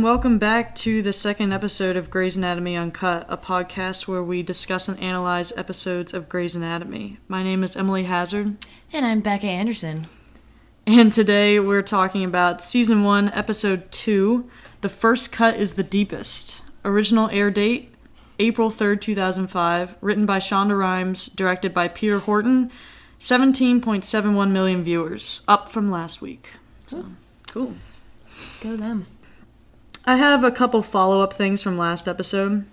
and welcome back to the second episode of Grey's Anatomy Uncut, a podcast where we discuss and analyze episodes of Grey's Anatomy. My name is Emily Hazard. And I'm Becca Anderson. And today we're talking about Season 1, Episode 2, The First Cut is the Deepest. Original air date, April 3rd, 2005. Written by Shonda Rhimes, directed by Peter Horton. 17.71 million viewers, up from last week. So, cool. Go them. I have a couple follow-up things from last episode.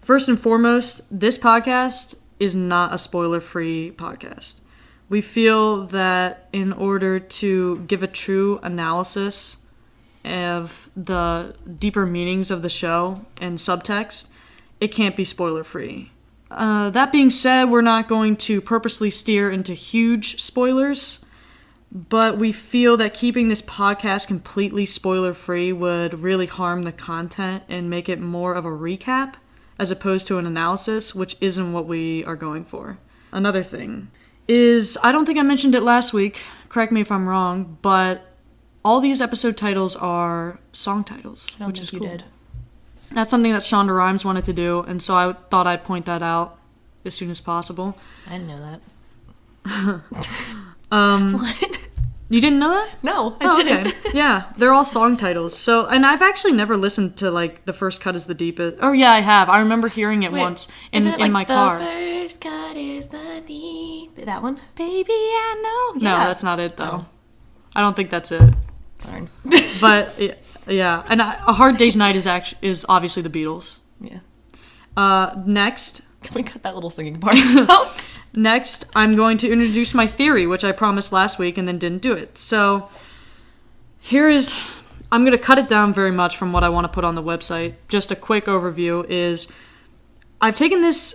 First and foremost, this podcast is not a spoiler-free podcast. We feel that in order to give a true analysis of the deeper meanings of the show and subtext, it can't be spoiler-free. That being said, we're not going to purposely steer into huge spoilers, but we feel that keeping this podcast completely spoiler-free would really harm the content and make it more of a recap as opposed to an analysis, which isn't what we are going for. Another thing is, I don't think I mentioned it last week, correct me if I'm wrong, but all these episode titles are song titles, which is cool. You did. That's something that Shonda Rhimes wanted to do, and so I thought I'd point that out as soon as possible. I didn't know that. What? You didn't know that? No, I didn't. Okay. Yeah, they're all song titles. So, and I've actually never listened to, like, The First Cut is the Deepest. Oh, yeah, I have. I remember hearing it once in my car. The first cut is the deep... That one? Baby, I know. Yeah. No, that's not it, though. Oh. I don't think that's it. Darn. But, yeah. And A Hard Day's Night is obviously the Beatles. Yeah. Next... Can we cut that little singing part? Next, I'm going to introduce my theory, which I promised last week and then didn't do it. So, I'm going to cut it down very much from what I want to put on the website. Just a quick overview is, I've taken ideas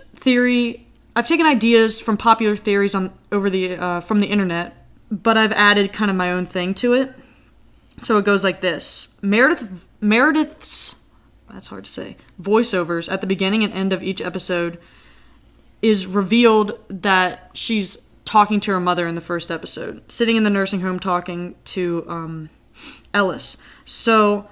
from popular theories from the internet, but I've added kind of my own thing to it. So it goes like this. Meredith's, that's hard to say, voiceovers at the beginning and end of each episode is revealed that she's talking to her mother in the first episode, sitting in the nursing home talking to Ellis. So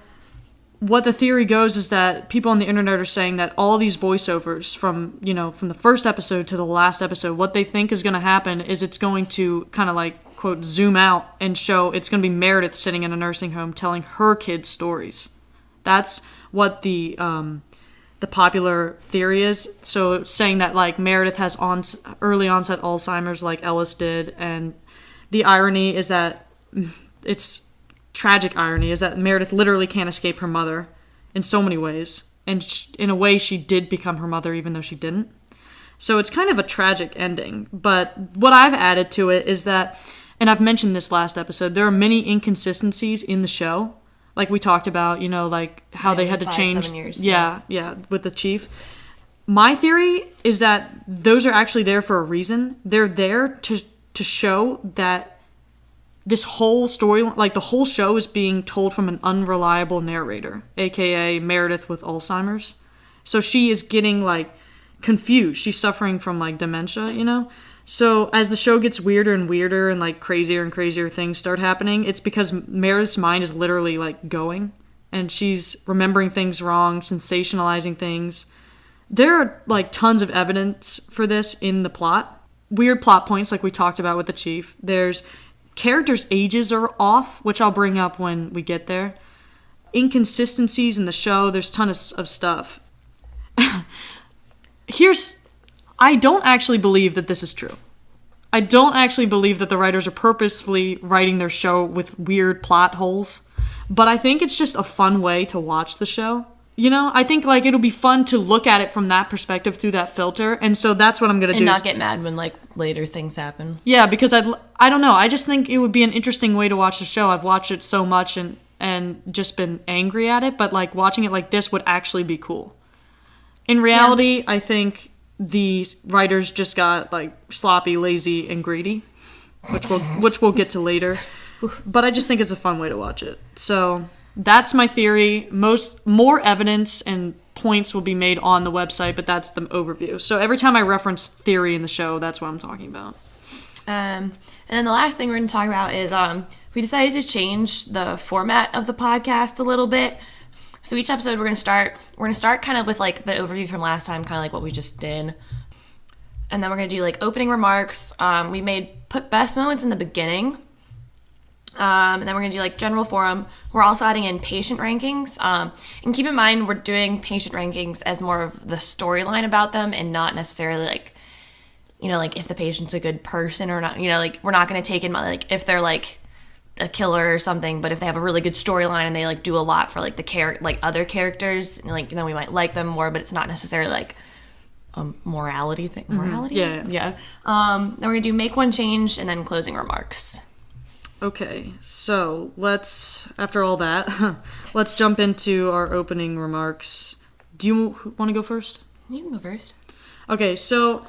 what the theory goes is that people on the internet are saying that all these voiceovers from the first episode to the last episode, what they think is going to happen is it's going to kind of like, quote, zoom out and show it's going to be Meredith sitting in a nursing home telling her kids' stories. That's what the popular theory is. So saying that, like, Meredith has early onset Alzheimer's like Ellis did, and the irony is that it's tragic irony is that Meredith literally can't escape her mother in so many ways, and in a way she did become her mother even though she didn't. So it's kind of a tragic ending. But what I've added to it is that, and I've mentioned this last episode, there are many inconsistencies in the show. Like we talked about, like how they had to change. 7 years. Yeah, with the chief. My theory is that those are actually there for a reason. They're there to show that this whole story, like the whole show, is being told from an unreliable narrator, aka Meredith with Alzheimer's. So she is getting, like, confused. She's suffering from, like, dementia, So as the show gets weirder and weirder and, like, crazier and crazier things start happening, it's because Meredith's mind is literally, like, going, and she's remembering things wrong, sensationalizing things. There are, like, tons of evidence for this in the plot. Weird plot points, like we talked about with the chief. There's characters' ages are off, which I'll bring up when we get there. Inconsistencies in the show. There's tons of stuff. I don't actually believe that this is true. I don't actually believe that the writers are purposefully writing their show with weird plot holes. But I think it's just a fun way to watch the show. I think, like, it'll be fun to look at it from that perspective through that filter. And so that's what I'm going to do. And not get mad when, like, later things happen. Yeah, because I don't know. I just think it would be an interesting way to watch the show. I've watched it so much and just been angry at it. But, like, watching it like this would actually be cool. In reality, I think the writers just got, like, sloppy, lazy, and greedy, which we'll get to later. But I just think it's a fun way to watch it. So that's my theory. More evidence and points will be made on the website, but that's the overview. So every time I reference theory in the show, that's what I'm talking about. And then the last thing we're going to talk about is we decided to change the format of the podcast a little bit. So each episode we're gonna start kind of with like the overview from last time, kind of like what we just did, and then we're gonna do like opening remarks. We put best moments in the beginning, and then we're gonna do like general forum. We're also adding in patient rankings, and keep in mind we're doing patient rankings as more of the storyline about them and not necessarily like, like if the patient's a good person or not. Like we're not gonna take in like if they're like a killer or something, but if they have a really good storyline and they like do a lot for like the other characters, like then we might like them more, but it's not necessarily like a morality thing. Morality? Yeah. Then we're gonna do make one change and then closing remarks. Okay, so after all that, let's jump into our opening remarks. Do you want to go first? You can go first. Okay, so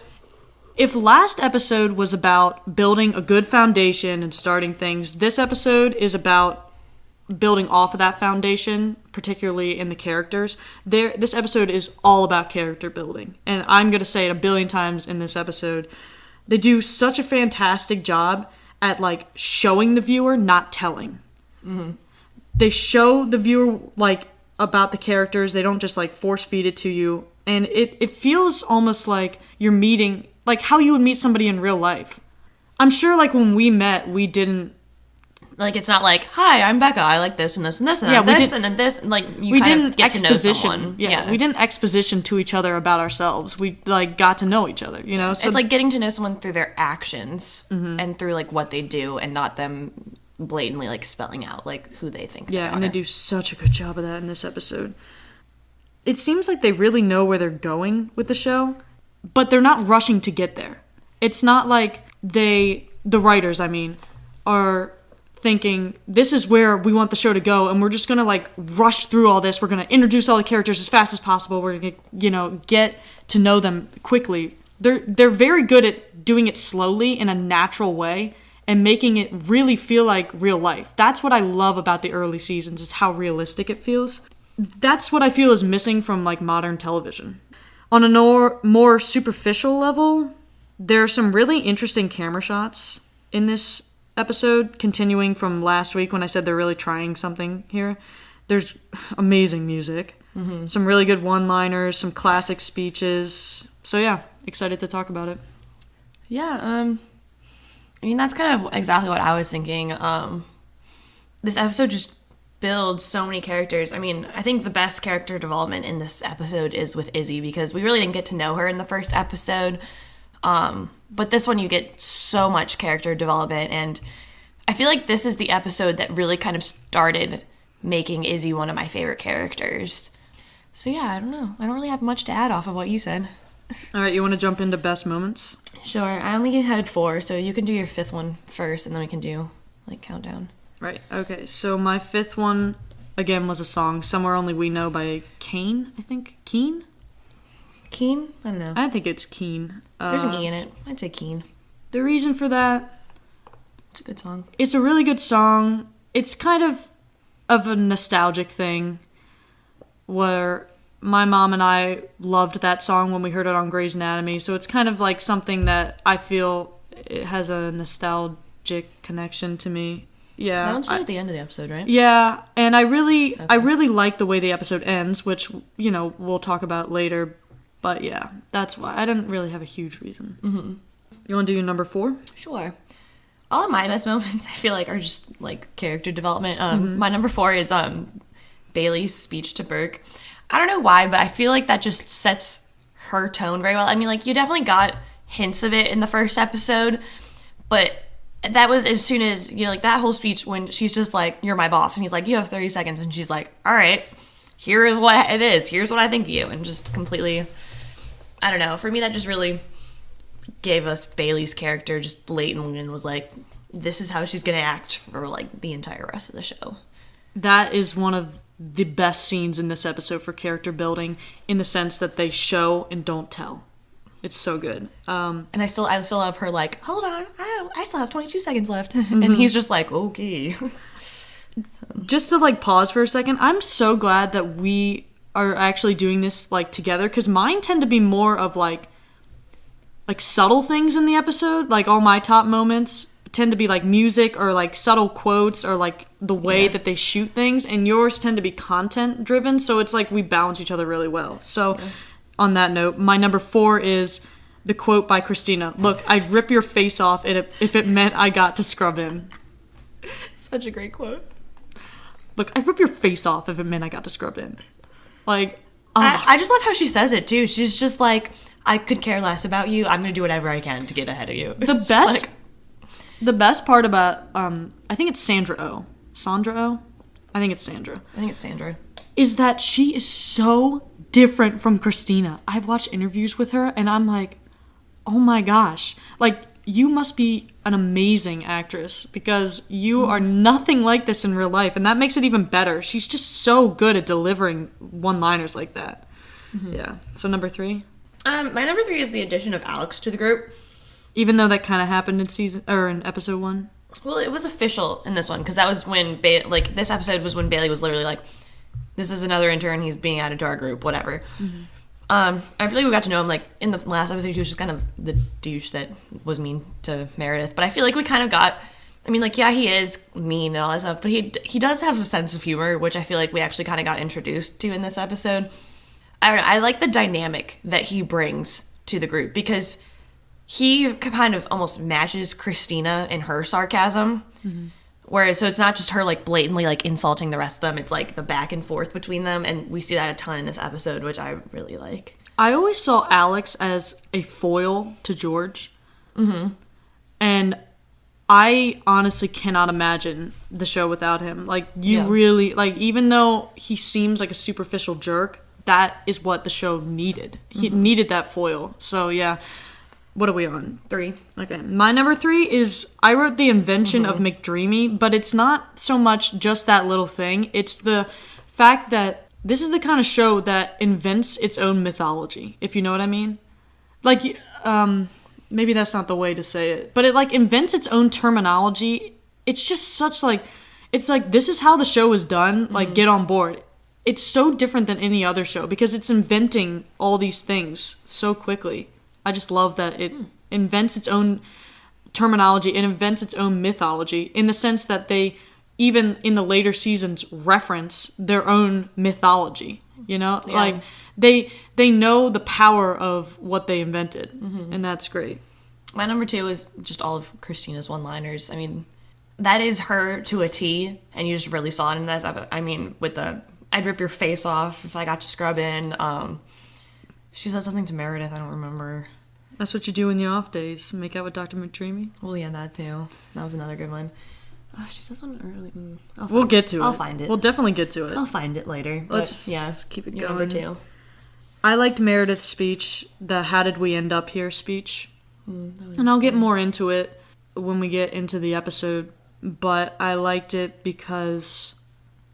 if last episode was about building a good foundation and starting things, this episode is about building off of that foundation, particularly in the characters. This episode is all about character building. And I'm going to say it a billion times in this episode. They do such a fantastic job at, like, showing the viewer, not telling. Mm-hmm. They show the viewer, like, about the characters. They don't just, like, force feed it to you. And it feels almost like you're meeting... like how you would meet somebody in real life. I'm sure like when we met, we didn't... like it's not like, hi, I'm Becca, I like this and this and this and this and this. And like you kind of get to know someone. Yeah, we didn't exposition to each other about ourselves. We like got to know each other, So it's like getting to know someone through their actions and through like what they do and not them blatantly like spelling out like who they think they are. Yeah, and they do such a good job of that in this episode. It seems like they really know where they're going with the show, but they're not rushing to get there. It's not like the writers, are thinking, this is where we want the show to go, and we're just gonna, like, rush through all this. We're gonna introduce all the characters as fast as possible. We're gonna, get to know them quickly. They're very good at doing it slowly in a natural way and making it really feel like real life. That's what I love about the early seasons, is how realistic it feels. That's what I feel is missing from, like, modern television. On a more superficial level, there are some really interesting camera shots in this episode, continuing from last week when I said they're really trying something here. There's amazing music, some really good one-liners, some classic speeches. So yeah, excited to talk about it. Yeah, that's kind of exactly what I was thinking. This episode just builds so many characters. I think the best character development in this episode is with Izzy, because we really didn't get to know her in the first episode. But this one you get so much character development, and I feel like this is the episode that really kind of started making Izzy one of my favorite characters. So yeah, I don't know. I don't really have much to add off of what you said. All right, you want to jump into best moments? Sure. I only had 4, so you can do your 5th one first, and then we can do, like, countdown. Right, okay. So my 5th one, again, was a song, Somewhere Only We Know by Kane, I think. Keen? Keen? I don't know. I think it's Keen. There's an E in it. I'd say Keen. The reason for that... it's a good song. It's a really good song. It's kind of a nostalgic thing where my mom and I loved that song when we heard it on Grey's Anatomy, so it's kind of like something that I feel it has a nostalgic connection to me. Yeah. That one's played at the end of the episode, right? Yeah, and I really like the way the episode ends, which, we'll talk about later. But yeah, that's why. I didn't really have a huge reason. Mm-hmm. You want to do your number 4? Sure. All of my best moments, I feel like, are just, like, character development. My number 4 is Bailey's speech to Burke. I don't know why, but I feel like that just sets her tone very well. You definitely got hints of it in the first episode, but that was as soon as, that whole speech when she's just like, you're my boss, and he's like, you have 30 seconds, and she's like, all right, here is what it is. Here's what I think of you, and just completely... I don't know. For me, that just really gave us Bailey's character just blatantly and was like, this is how she's going to act for, like, the entire rest of the show. That is one of the best scenes in this episode for character building, in the sense that they show and don't tell. It's so good. And I still love her, like, hold on, I still have 22 seconds left. And he's just like, okay. Just to, like, pause for a second, I'm so glad that we are actually doing this, like, together, because mine tend to be more of, like subtle things in the episode. Like, all my top moments tend to be, like, music or, like, subtle quotes or, like, the way that they shoot things, and yours tend to be content driven, so it's like we balance each other really well. So on that note, my number 4 is the quote by Cristina. Look, I'd rip your face off if it meant I got to scrub in. Such a great quote. Look, I'd rip your face off if it meant I got to scrub in. Like, I just love how she says it too. She's just like, I could care less about you. I'm gonna do whatever I can to get ahead of you. The best part about I think it's Sandra Oh. Sandra Oh? I think it's Sandra. I think it's Sandra. Is that she is so different from Cristina. I've watched interviews with her and I'm like, oh my gosh. Like, you must be an amazing actress because you are nothing like this in real life, and that makes it even better. She's just so good at delivering one-liners like that. Yeah. So number 3? My number 3 is the addition of Alex to the group. Even though that kind of happened in episode 1. Well, it was official in this one because that was when this episode was when Bailey was literally like, "This is another intern. He's being added to our group. Whatever." I feel like we got to know him, like, in the last episode, he was just kind of the douche that was mean to Meredith. But I feel like we kind of got, I mean, like, yeah, he is mean and all that stuff, but he does have a sense of humor, which I feel like we actually kind of got introduced to in this episode. I don't know, I like the dynamic that he brings to the group, because he kind of almost matches Cristina in her sarcasm. Whereas, so it's not just her, like, blatantly, like, insulting the rest of them. It's, like, the back and forth between them. And we see that a ton in this episode, which I really like. I always saw Alex as a foil to George. And I honestly cannot imagine the show without him. Like, really, like, even though he seems like a superficial jerk, that is what the show needed. He needed that foil. So, yeah. What are we on? 3. Okay. My number 3 is, I wrote the invention of McDreamy, but it's not so much just that little thing. It's the fact that this is the kind of show that invents its own mythology, if you know what I mean. Like, maybe that's not the way to say it, but it, like, invents its own terminology. It's just such, like, it's like, this is how the show is done, like, get on board. It's so different than any other show because it's inventing all these things so quickly. I just love that it invents its own terminology. It invents its own mythology in the sense that they, even in the later seasons, reference their own mythology. You know, like they know the power of what they invented, and that's great. My number 2 is just all of Cristina's one-liners. I mean, that is her to a T, and you just really saw it in that. I mean, with the "I'd rip your face off if I got to scrub in." She said something to Meredith. I don't remember. That's what you do in the off days. Make out with Dr. McDreamy. Well, yeah, that too. That was another good one. She says one early. We'll get to it. I'll find it. We'll definit's get to it. I'll find it later. Let's keep it going. Number 2. I liked Meredith's speech, the "How did we end up here" speech. And I'll get more into it when we get into the episode. But I liked it because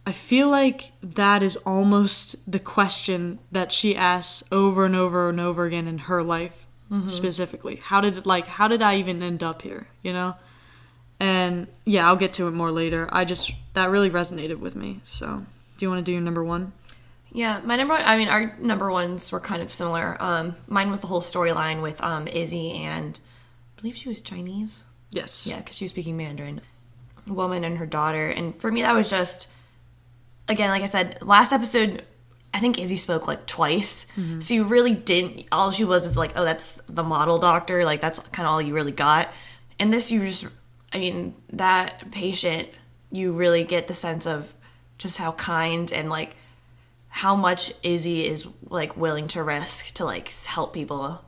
I feel like that is almost the question that she asks over and over and over again in her life, specifically. How did I even end up here, you know? And yeah, I'll get to it more later. That really resonated with me. So, do you want to do your number 1? Yeah, my number 1, I mean, our number 1s were kind of similar. Mine was the whole storyline with Izzy and, I believe she was Chinese. Yes. Yeah, because she was speaking Mandarin. Woman and her daughter. And for me, that was just, again, like I said, last episode, I think Izzy spoke like twice. So you really didn't, all she was is like, oh, that's the model doctor. Like, that's kind of all you really got. And this, you just, I mean, that patient, you really get the sense of just how kind and like how much Izzy is like willing to risk to like help people.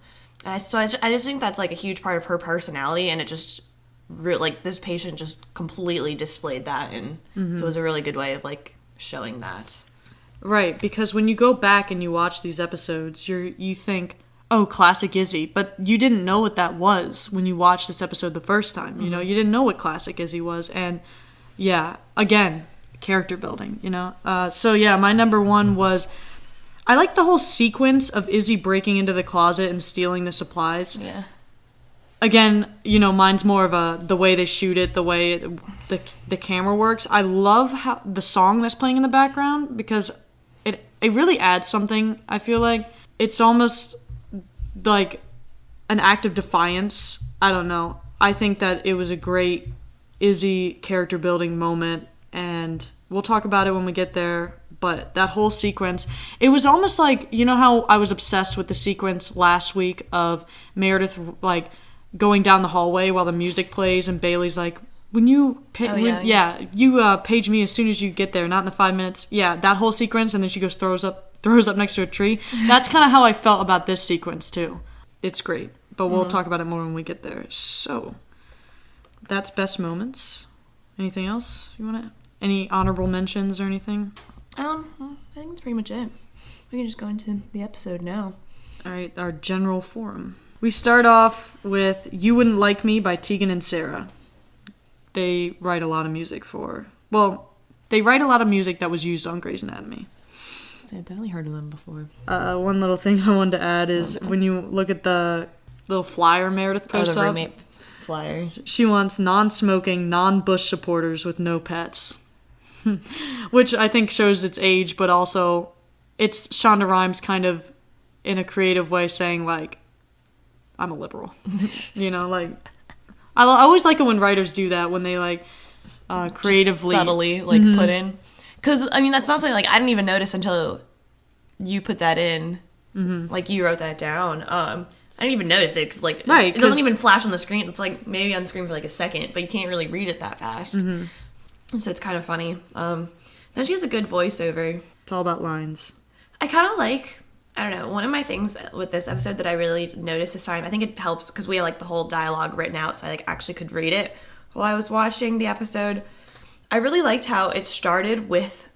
So I just think that's like a huge part of her personality, and it just like this patient just completely displayed that, and it was a really good way of like showing that. Right, because when you go back and you watch these episodes, you think, oh, classic Izzy, but you didn't know what that was when you watched this episode the first time. You know, you didn't know what classic Izzy was, and yeah, again, character building. You know, so yeah, my number 1 was, I like the whole sequence of Izzy breaking into the closet and stealing the supplies. Yeah. Again, you know, mine's more of the way they shoot it, the way the camera works. I love how the song that's playing in the background, because it really adds something. I feel like it's almost like an act of defiance. I don't know. I think that it was a great Izzy character building moment, and we'll talk about it when we get there. But that whole sequence, it was almost like, you know how I was obsessed with the sequence last week of Meredith, like, going down the hallway while the music plays, and Bailey's like, you page me as soon as you get there, not in the 5 minutes. Yeah, that whole sequence, and then she goes throws up next to a tree. That's kind of how I felt about this sequence, too. It's great, but we'll talk about it more when we get there. So, that's best moments. Anything else you want to... Any honorable mentions or anything? I think that's pretty much it. We can just go into the episode now. All right, our general forum. We start off with You Wouldn't Like Me by Tegan and Sara. They write a lot of music they write a lot of music that was used on Grey's Anatomy. I've definitely heard of them before. One little thing I wanted to add is when you look at the little flyer Meredith posts the up, roommate flyer. She wants non-smoking, non-Bush supporters with no pets. Which I think shows its age, but also it's Shonda Rhimes kind of in a creative way saying, like, I'm a liberal. You know, like, I always like it when writers do that, when they, like, creatively... Just subtly, like, put in. Because, I mean, that's not something, like, I didn't even notice until you put that in. Like, you wrote that down. I didn't even notice it, because, like, right, it doesn't even flash on the screen. It's, like, maybe on the screen for, like, a second, but you can't really read it that fast. So it's kind of funny. Then she has a good voiceover. It's all about lines. I kind of like, I don't know, one of my things with this episode that I really noticed this time, I think it helps because we have, like, the whole dialogue written out, so I, like, actually could read it while I was watching the episode. I really liked how it started with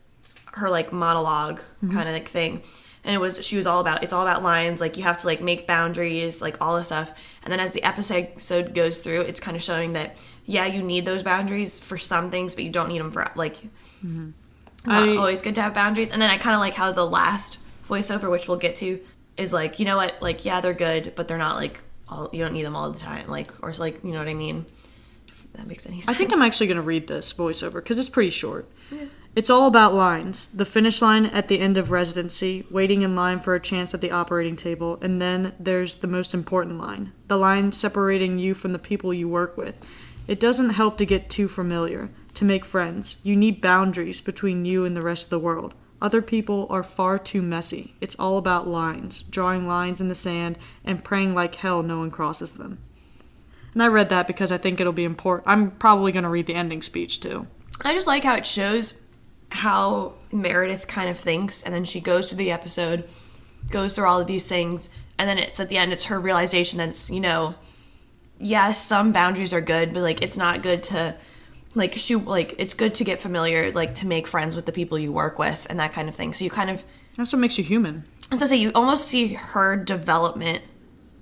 her, like, monologue kind of, like, thing. And she was all about, it's all about lines, like, you have to, like, make boundaries, like, all this stuff. And then as the episode goes through, it's kind of showing that, yeah, you need those boundaries for some things, but you don't need them for, like, it's not always good to have boundaries. And then I kind of like how the last voiceover, which we'll get to, is like, you know what, like, yeah, they're good, but they're not, like, you don't need them all the time, like, or, like, you know what I mean? If that makes any sense. I think I'm actually going to read this voiceover, because it's pretty short. Yeah. It's all about lines. The finish line at the end of residency, waiting in line for a chance at the operating table, and then there's the most important line, the line separating you from the people you work with. It doesn't help to get too familiar, to make friends. You need boundaries between you and the rest of the world. Other people are far too messy. It's all about lines, drawing lines in the sand, and praying like hell no one crosses them. And I read that because I think it'll be important. I'm probably going to read the ending speech, too. I just like how it shows how Meredith kind of thinks, and then she goes through the episode, goes through all of these things, and then it's at the end, it's her realization that it's, you know, yeah, some boundaries are good, but, like, it's not good to, like, it's good to get familiar, like, to make friends with the people you work with and that kind of thing. So you kind of... That's what makes you human. As I say, you almost see her development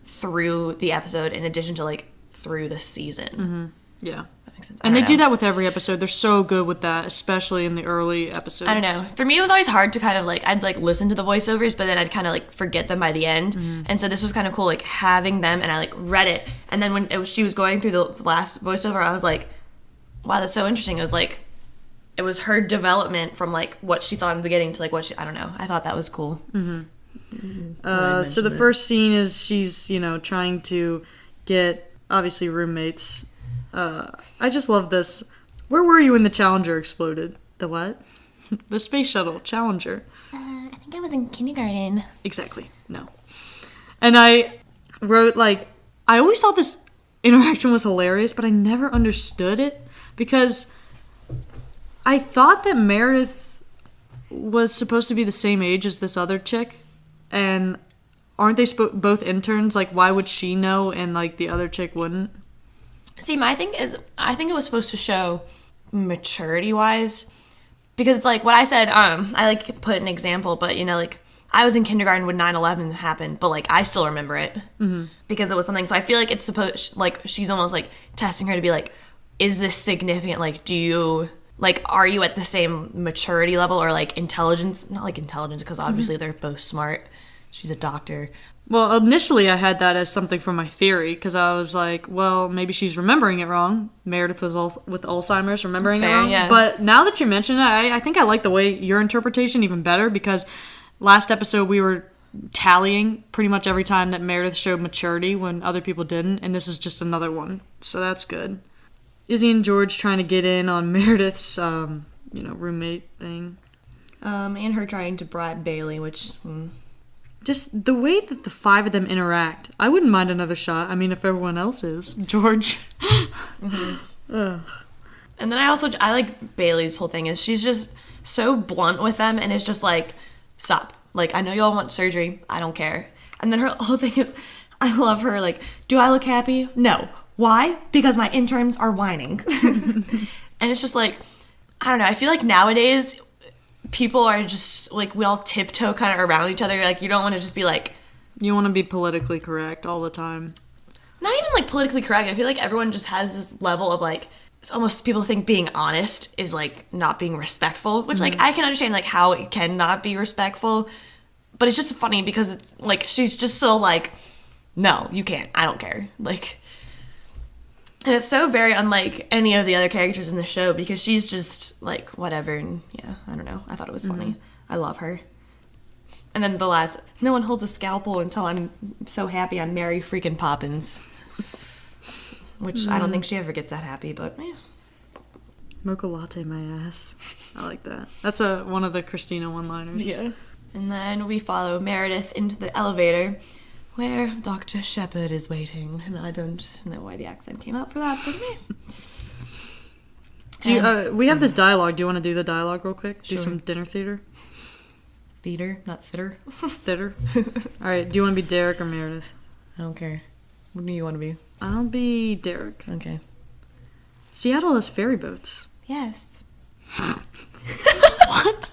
through the episode in addition to, like, through the season. Yeah. That makes sense. And they do that with every episode. They're so good with that, especially in the early episodes. I don't know. For me, it was always hard to kind of, like, I'd, like, listen to the voiceovers, but then I'd kind of, like, forget them by the end. And so this was kind of cool, like, having them, and I, like, read it. And then when she was going through the last voiceover, I was like, wow, that's so interesting. It was, like, it was her development from, like, what she thought in the beginning to, like, what she, I don't know. I thought that was cool. So the first scene is she's, you know, trying to get, obviously, roommates. I just love this. Where were you when the Challenger exploded? The what? The space shuttle, Challenger. I think I was in kindergarten. Exactly. No. And I wrote, like, I always thought this interaction was hilarious, but I never understood it because I thought that Meredith was supposed to be the same age as this other chick, and aren't they both interns? Like, why would she know and, like, the other chick wouldn't? See, my thing is, I think it was supposed to show maturity-wise, because it's like what I said, I like put an example, but, you know, like, I was in kindergarten when 9/11 happened, but, like, I still remember it because it was something. So I feel like it's supposed, like, she's almost, like, testing her to be like, is this significant? Like, do you, like, are you at the same maturity level or, like, intelligence? Not, like, intelligence, because obviously they're both smart. She's a doctor. Well, initially I had that as something from my theory, because I was like, well, maybe she's remembering it wrong. Meredith was with Alzheimer's, remembering it wrong. Yeah. But now that you mention it, I think I like the way your interpretation even better, because last episode we were tallying pretty much every time that Meredith showed maturity when other people didn't, and this is just another one. So that's good. Izzy and George trying to get in on Meredith's roommate thing. And her trying to bribe Bailey, which... Just the way that the 5 of them interact. I wouldn't mind another shot. I mean, if everyone else is. George. Ugh. And then I like Bailey's whole thing is she's just so blunt with them and it's just like, stop. Like, I know you all want surgery. I don't care. And then her whole thing is, I love her, like, do I look happy? No. Why? Because my interns are whining. And it's just like, I don't know. I feel like nowadays people are just, like, we all tiptoe kind of around each other. Like, you don't want to just be like... You want to be politically correct all the time. Not even, like, politically correct. I feel like everyone just has this level of, like... It's almost people think being honest is, like, not being respectful. Which, like, I can understand, like, how it can not be respectful. But it's just funny because, like, she's just so, like... No, you can't. I don't care. Like... And it's so very unlike any of the other characters in the show because she's just, like, whatever. And, yeah, I don't know. I thought it was funny. I love her. And then the last, no one holds a scalpel until I'm so happy I'm Mary freaking Poppins. Which I don't think she ever gets that happy, but, yeah. Mocha latte my ass. I like that. That's one of the Cristina one-liners. Yeah. And then we follow Meredith into the elevator where Dr. Shepard is waiting. And I don't know why the accent came out for that, but we have this dialogue. Do you want to do the dialogue real quick? Sure. Do some dinner theater? Theater, not theater. Theater? All right. Do you want to be Derek or Meredith? I don't care. What do you want to be? I'll be Derek. Okay. Seattle has ferry boats. Yes. What?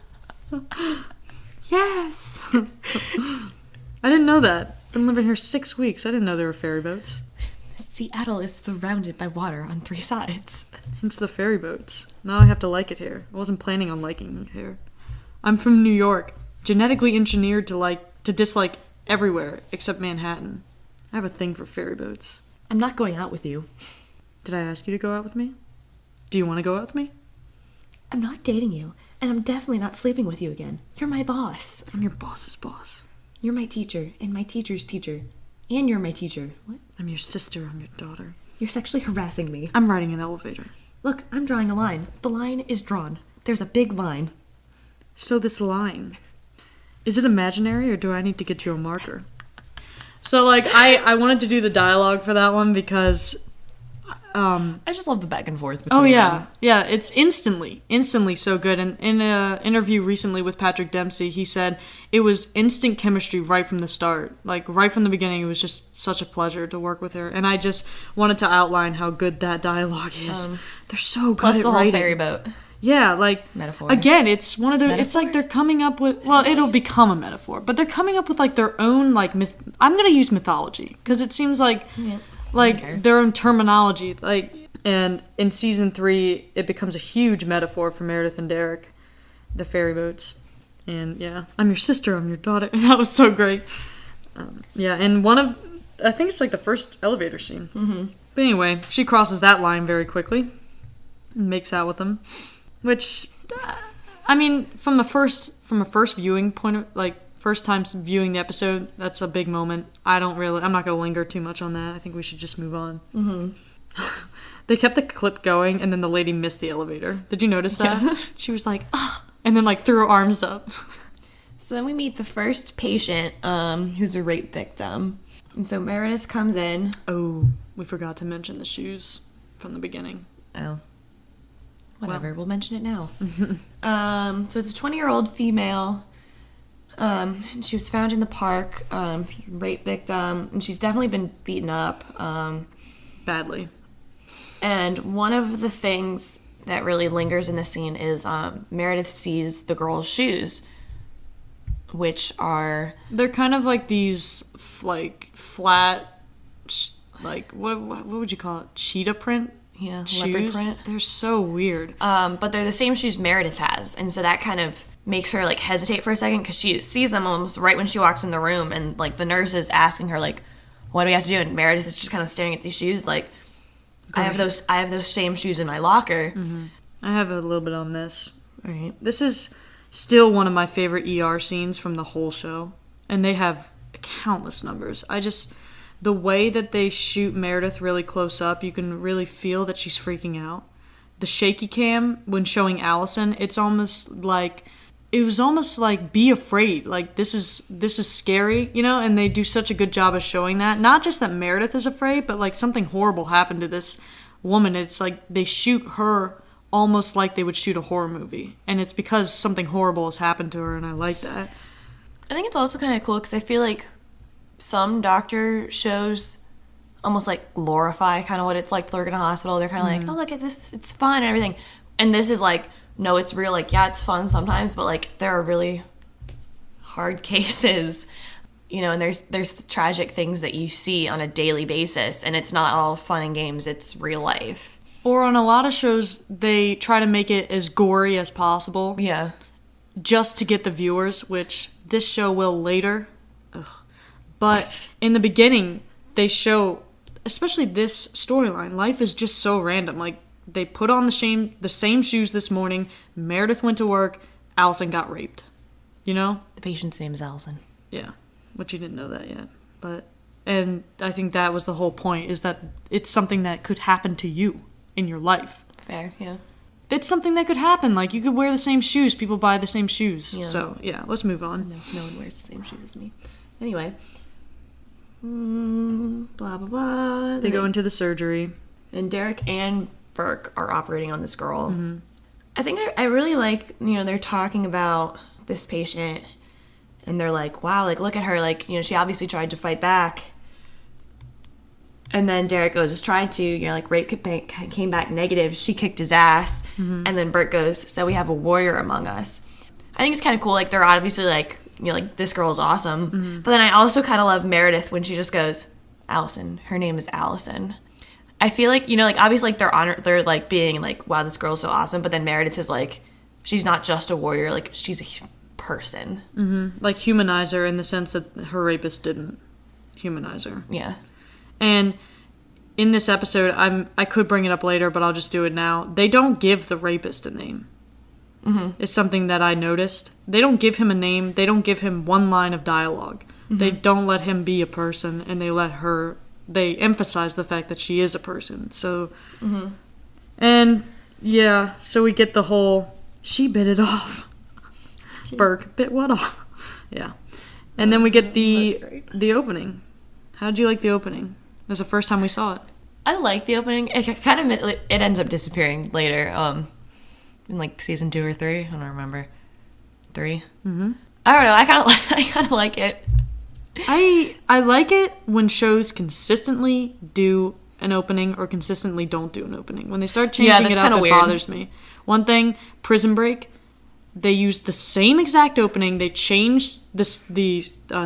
Yes. I didn't know that. Been living here 6 weeks. I didn't know there were ferry boats. Seattle is surrounded by water on 3 sides. Hence the ferry boats. Now I have to like it here. I wasn't planning on liking it here. I'm from New York. Genetically engineered to dislike everywhere except Manhattan. I have a thing for ferry boats. I'm not going out with you. Did I ask you to go out with me? Do you want to go out with me? I'm not dating you, and I'm definitely not sleeping with you again. You're my boss. I'm your boss's boss. You're my teacher, and my teacher's teacher. And you're my teacher. What? I'm your sister, I'm your daughter. You're sexually harassing me. I'm riding an elevator. Look, I'm drawing a line. The line is drawn. There's a big line. So this line, is it imaginary, or do I need to get you a marker? So, like, I wanted to do the dialogue for that one because... I just love the back and forth between them. them. Yeah, it's instantly so good. And in an interview recently with Patrick Dempsey, he said it was instant chemistry right from the start. Like, right from the beginning, it was just such a pleasure to work with her. And I just wanted to outline how good that dialogue is. They're so good plus at the writing. whole ferry boat. Yeah, like... Metaphor. Again, it's one of those... Metaphor? It's like they're coming up with... Well, it'll become a metaphor. But they're coming up with, like, their own, like... I'm going to use mythology. Because it seems like... Yeah. Like, their own terminology. Like... And in season 3, it becomes a huge metaphor for Meredith and Derek. The ferry boats. And, yeah. I'm your sister, I'm your daughter. That was so great. Yeah, and one of... I think it's, like, the first elevator scene. Mm-hmm. But anyway, she crosses that line very quickly. And makes out with him. Which, I mean, from a first viewing point of, like, first time viewing the episode, that's a big moment. I'm not going to linger too much on that. I think we should just move on. Mm-hmm. They kept the clip going, and then the lady missed the elevator. Did you notice that? Yeah. She was like, ah, and then, like, threw her arms up. So then we meet the first patient, who's a rape victim. And so Meredith comes in. Oh, we forgot to mention the shoes from the beginning. Oh. Whatever, we'll mention it now. So it's a 20-year-old female. And she was found in the park, rape victim, and she's definitely been beaten up. Badly. And one of the things that really lingers in the scene is Meredith sees the girl's shoes, which are... They're kind of like these, like, flat, like, what would you call it? Cheetah print? Yeah, shoes. Leopard print. They're so weird. But they're the same shoes Meredith has, and so that kind of makes her, like, hesitate for a second, because she sees them almost right when she walks in the room, and, like, the nurse is asking her, like, what do we have to do? And Meredith is just kind of staring at these shoes, like, I have those same shoes in my locker. Mm-hmm. I have a little bit on this. All right. This is still one of my favorite ER scenes from the whole show, and they have countless numbers. The way that they shoot Meredith really close up, you can really feel that she's freaking out. the shaky cam when showing Allison, it was almost like be afraid, like this is scary, you know, and they do such a good job of showing that. Not just that Meredith is afraid, but like something horrible happened to this woman. It's like they shoot her almost like they would shoot a horror movie, and it's because something horrible has happened to her, and I like that. I think it's also kind of cool because I feel like some doctor shows almost like glorify kind of what it's like to work in a hospital. They're kind of like, oh, look at this, it's fun and everything. And this is like, no, it's real. Like, yeah, it's fun sometimes, but like there are really hard cases, you know, and there's tragic things that you see on a daily basis, and it's not all fun and games. It's real life. Or on a lot of shows, they try to make it as gory as possible. Yeah. Just to get the viewers, which this show will later. Ugh. But in the beginning, they show, especially this storyline, life is just so random. Like, they put on the same shoes this morning. Meredith went to work. Allison got raped. You know? The patient's name is Allison. Yeah. Which you didn't know that yet. And I think that was the whole point, is that it's something that could happen to you in your life. Fair, yeah. It's something that could happen. Like, you could wear the same shoes. People buy the same shoes. Yeah. So, yeah, let's move on. No one wears the same shoes as me. Anyway. Blah, blah, blah. They go into the surgery. And Derek and Burke are operating on this girl. Mm-hmm. I think I really like, you know, they're talking about this patient, and they're like, wow, like, look at her. Like, you know, she obviously tried to fight back. And then Derek goes, just tried to, you know, like, rape came back negative. She kicked his ass. Mm-hmm. And then Burke goes, so we have a warrior among us. I think it's kind of cool. Like, they're obviously like, you know, like, this girl is awesome. Mm-hmm. But then I also kind of love Meredith when she just goes, Allison. Her name is Allison. I feel like, you know, like, obviously, like, they're like being like, wow, this girl's so awesome. But then Meredith is like, she's not just a warrior. Like, she's a person. Mm-hmm. Like, humanize her in the sense that her rapist didn't humanize her. Yeah. And in this episode, I could bring it up later, but I'll just do it now. They don't give the rapist a name. Mm-hmm. It's something that I noticed. They don't give him a name. They don't give him one line of dialogue. Mm-hmm. They don't let him be a person, and they emphasize the fact that she is a person. So, mm-hmm. And yeah, so we get the whole, she bit it off. Burke bit what off? Yeah. And then we get the opening. How'd you like the opening? It was the first time we saw it. I like the opening. It kind of, it ends up disappearing later. In like season 2 or 3, I don't remember. 3. Mm-hmm. I don't know. I kind of like it. I like it when shows consistently do an opening or consistently don't do an opening. When they start changing it up, it bothers me. One thing, Prison Break, they used the same exact opening. They changed the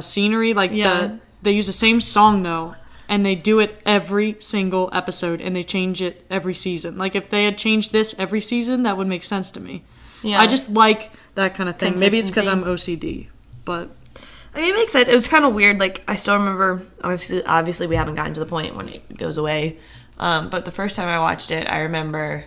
scenery, like they use the same song though, and they do it every single episode, and they change it every season. Like, if they had changed this every season, that would make sense to me. Yeah. I just like that kind of thing. Maybe it's because I'm OCD, but I mean, it makes sense. It was kind of weird. Like, I still remember, obviously we haven't gotten to the point when it goes away, but the first time I watched it, I remember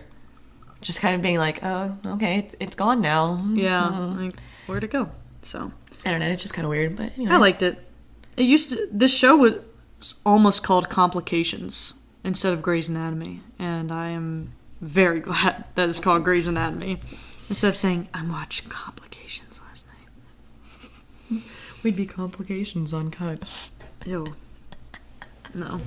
just kind of being like, oh, okay, it's gone now. Yeah, like, where'd it go? So I don't know, it's just kind of weird, but anyway. I liked it. This show was almost called Complications instead of Grey's Anatomy, and I am very glad that it's called Grey's Anatomy instead of saying I watched Complications last night. We'd be Complications Uncut. Ew. No.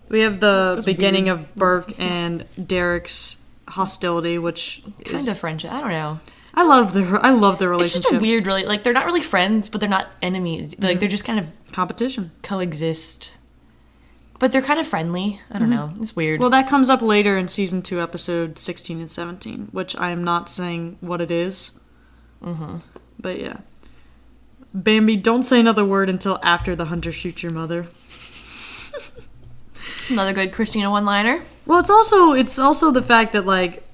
We have the beginning of Burke and Derek's hostility, which kind of friendship. I don't know. I love their relationship. It's just a weird, really, like, they're not really friends, but they're not enemies. Like, they're just kind of competition, coexist. But they're kind of friendly. I don't know. It's weird. Well, that comes up later in season 2, episode 16 and 17, which I am not saying what it is. Mm-hmm. But yeah, Bambi, don't say another word until after the hunter shoots your mother. Another good Cristina one-liner. Well, it's also the fact that, like,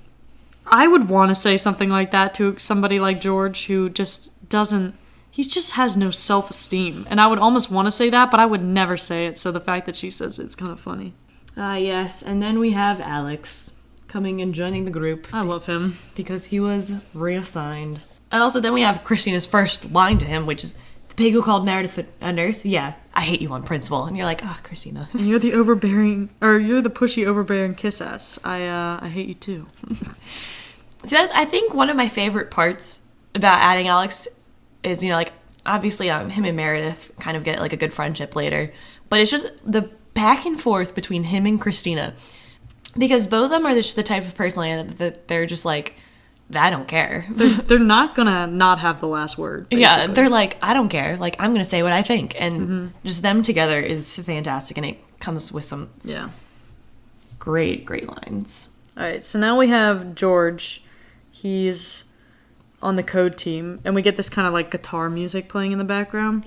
I would want to say something like that to somebody like George, who just doesn't, he just has no self-esteem. And I would almost want to say that, but I would never say it. So the fact that she says it's kind of funny. Yes. And then we have Alex coming and joining the group. I love him. Because he was reassigned. And also then we have Christina's first line to him, which is, the pig who called Meredith a nurse? Yeah, I hate you on principle. And you're like, oh, Cristina. And you're the pushy, overbearing kiss ass. I hate you too. See, I think one of my favorite parts about adding Alex is, like, obviously him and Meredith kind of get, like, a good friendship later. But it's just the back and forth between him and Cristina. Because both of them are just the type of personality that they're just like, I don't care. They're not gonna not have the last word. Basically. Yeah, they're like, I don't care. Like, I'm gonna say what I think. And just them together is fantastic. And it comes with some great lines. All right, so now we have George. He's on the code team. And we get this kind of like guitar music playing in the background.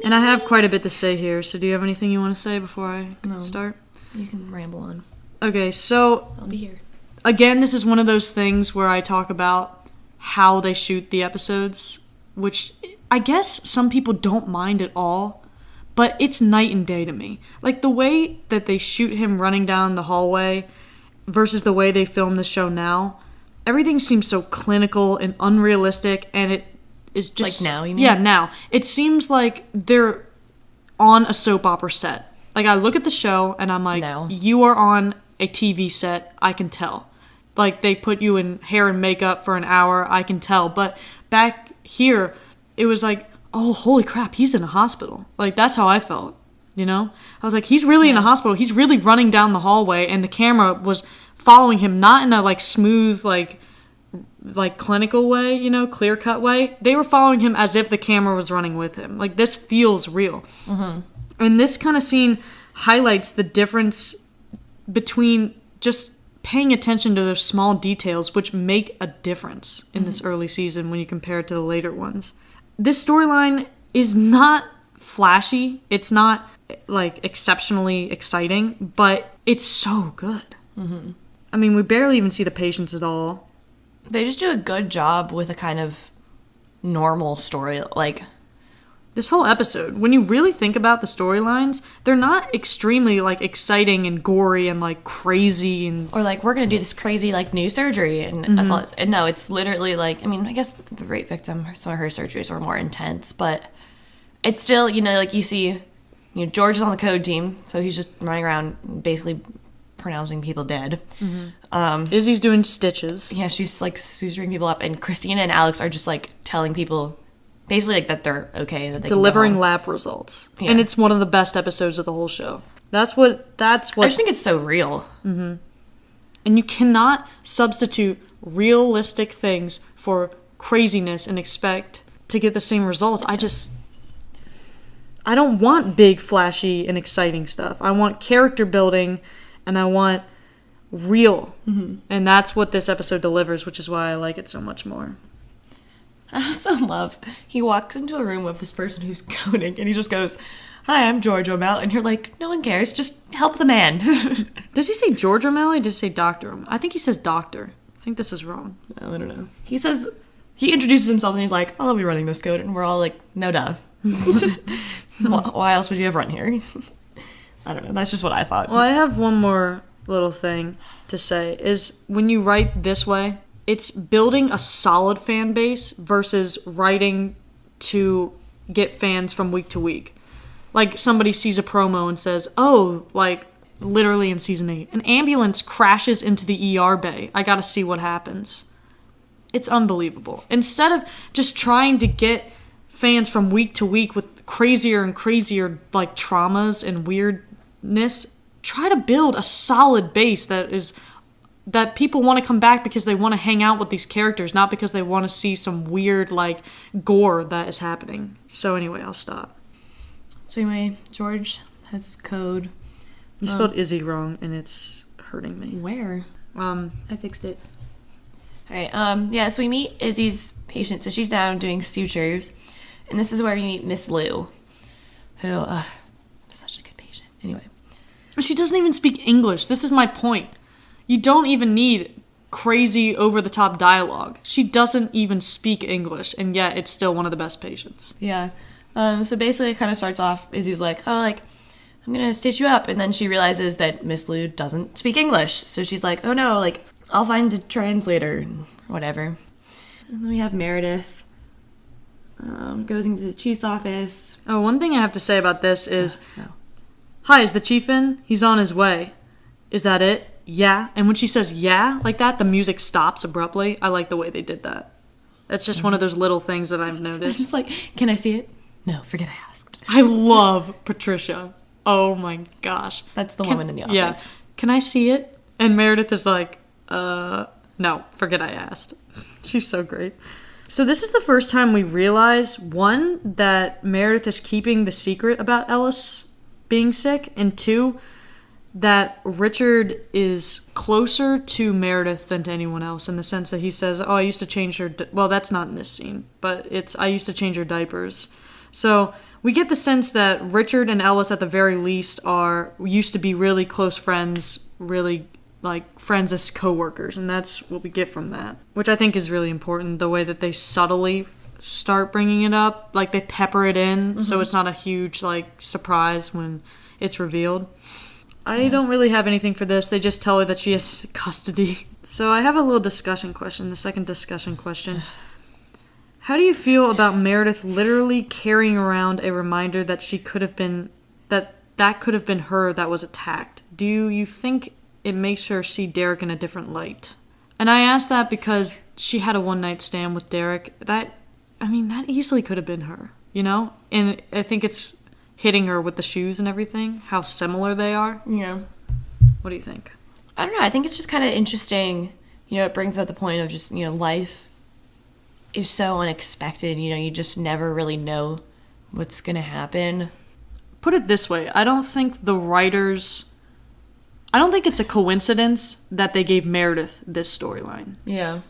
And I have quite a bit to say here. So do you have anything you want to say before I start? You can ramble on. Okay, so I'll be here. Again, this is one of those things where I talk about how they shoot the episodes, which I guess some people don't mind at all, but it's night and day to me. Like, the way that they shoot him running down the hallway versus the way they film the show now, everything seems so clinical and unrealistic, and it is just... Like now, you mean? Yeah, now. It seems like they're on a soap opera set. Like, I look at the show, and I'm like, now. You are on a TV set, I can tell. Like, they put you in hair and makeup for an hour, I can tell. But back here, it was like, oh, holy crap, he's in a hospital. Like, that's how I felt, I was like, he's really in a hospital. He's really running down the hallway, and the camera was following him, not in a, like, smooth, like clinical way, clear-cut way. They were following him as if the camera was running with him. Like, this feels real. Mm-hmm. And this kind of scene highlights the difference between just paying attention to those small details which make a difference in this early season when you compare it to the later ones. This storyline is not flashy. It's not, like, exceptionally exciting, but it's so good. Mm-hmm. I mean, we barely even see the patients at all. They just do a good job with a kind of normal story. Like, this whole episode, when you really think about the storylines, they're not extremely, like, exciting and gory and, like, crazy and... Or, like, we're going to do this crazy, like, new surgery, and that's all it's... And no, it's literally, like... I mean, I guess the rape victim, some of her surgeries were more intense, but it's still, like, you see... George is on the code team, so he's just running around basically pronouncing people dead. Mm-hmm. Izzy's doing stitches. Yeah, she's, like, suturing people up, and Cristina and Alex are just, like, telling people... Basically, like, that they're okay, that they delivering can go home. lab results. Yeah. And it's one of the best episodes of the whole show. That's what... I just think it's so real. Mm-hmm. And you cannot substitute realistic things for craziness and expect to get the same results. I don't want big, flashy, and exciting stuff. I want character building, and I want real. Mm-hmm. And that's what this episode delivers, which is why I like it so much more. I also love, he walks into a room with this person who's coding, and he just goes, "Hi, I'm George O'Malley," and you're like, no one cares, just help the man. Does he say George O'Malley or does he say Dr. I think he says doctor. I think this is wrong. I don't know. He says, he introduces himself, and he's like, I'll be running this code, and we're all like, no duh. Why else would you have run here? I don't know, that's just what I thought. Well, I have one more little thing to say, is when you write this way, it's building a solid fan base versus writing to get fans from week to week. Like, somebody sees a promo and says, oh, like, literally in season 8, an ambulance crashes into the ER bay. I gotta see what happens. It's unbelievable. Instead of just trying to get fans from week to week with crazier and crazier, like, traumas and weirdness, try to build a solid base that people want to come back because they want to hang out with these characters, not because they want to see some weird, like, gore that is happening. So anyway, I'll stop. So anyway, George has his code. You spelled Izzy wrong, and it's hurting me. Where? I fixed it. All right, yeah, so we meet Izzy's patient. So she's down doing sutures. And this is where we meet Miss Lou, who, such a good patient. Anyway. She doesn't even speak English. This is my point. You don't even need crazy, over-the-top dialogue. She doesn't even speak English, and yet it's still one of the best patients. Yeah. So basically it kind of starts off, Izzy's like, oh, like, I'm going to stitch you up. And then she realizes that Miss Lou doesn't speak English. So she's like, oh, no, like, I'll find a translator, or whatever. And then we have Meredith. Goes into the chief's office. Oh, one thing I have to say about this is, No. Hi, is the chief in? He's on his way. Is that it? Yeah. And when she says yeah like that, the music stops abruptly. I like the way they did that. That's just one of those little things that I've noticed. Just like, can I see it? No, forget I asked. I love Patricia. Oh my gosh. That's the woman in the office. Yeah. Can I see it? And Meredith is like, no, forget I asked. She's so great. So this is the first time we realize, one, that Meredith is keeping the secret about Ellis being sick, and two, that Richard is closer to Meredith than to anyone else, in the sense that he says, oh, I used to change her... Well, that's not in this scene, but it's, I used to change her diapers. So we get the sense that Richard and Ellis, at the very least, used to be really close friends, really like friends as co-workers, and that's what we get from that, which I think is really important, the way that they subtly start bringing it up, like they pepper it in, so it's not a huge like surprise when it's revealed. I don't really have anything for this. They just tell her that she has custody. So I have a little discussion question, the second discussion question. How do you feel about Meredith literally carrying around a reminder that she could have been, that could have been her that was attacked? Do you think it makes her see Derek in a different light? And I ask that because she had a one-night stand with Derek. That easily could have been her, you know? And I think it's hitting her with the shoes and everything, how similar they are. Yeah. What do you think? I don't know. I think it's just kind of interesting. You know, it brings up the point of just, you know, life is so unexpected. You know, you just never really know what's going to happen. Put it this way. I don't think it's a coincidence that they gave Meredith this storyline. Yeah.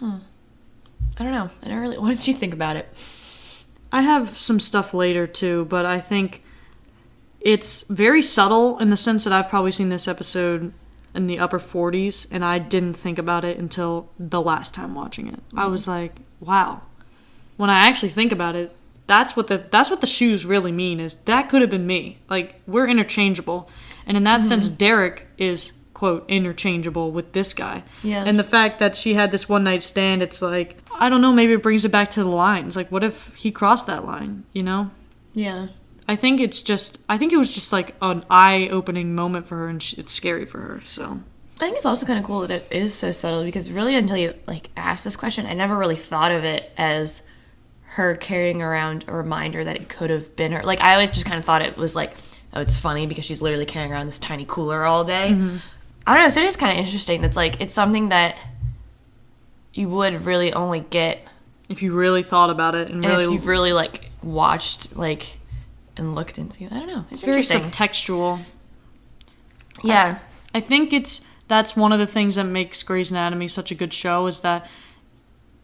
I don't know. I don't really... What did you think about it? I have some stuff later, too, but I think it's very subtle in the sense that I've probably seen this episode in the upper 40s, and I didn't think about it until the last time watching it. I was like, wow. When I actually think about it, that's what the shoes really mean, is that could have been me. Like, we're interchangeable. And in that sense, Derek is, quote, interchangeable with this guy. Yeah. And the fact that she had this one-night stand, it's like, I don't know, maybe it brings it back to the lines. Like, what if he crossed that line, you know? Yeah. I think it was just like an eye-opening moment for her, and it's scary for her, so. I think it's also kind of cool that it is so subtle, because really until you, like, ask this question, I never really thought of it as her carrying around a reminder that it could have been her. Like, I always just kind of thought it was like, oh, it's funny because she's literally carrying around this tiny cooler all day. I don't know, so it is kind of interesting. It's like, it's something that you would really only get if you really thought about it and if you've really, like, watched, like, and looked into. I don't know. It's very interesting. subtextual. Yeah. I think that's one of the things that makes Grey's Anatomy such a good show, is that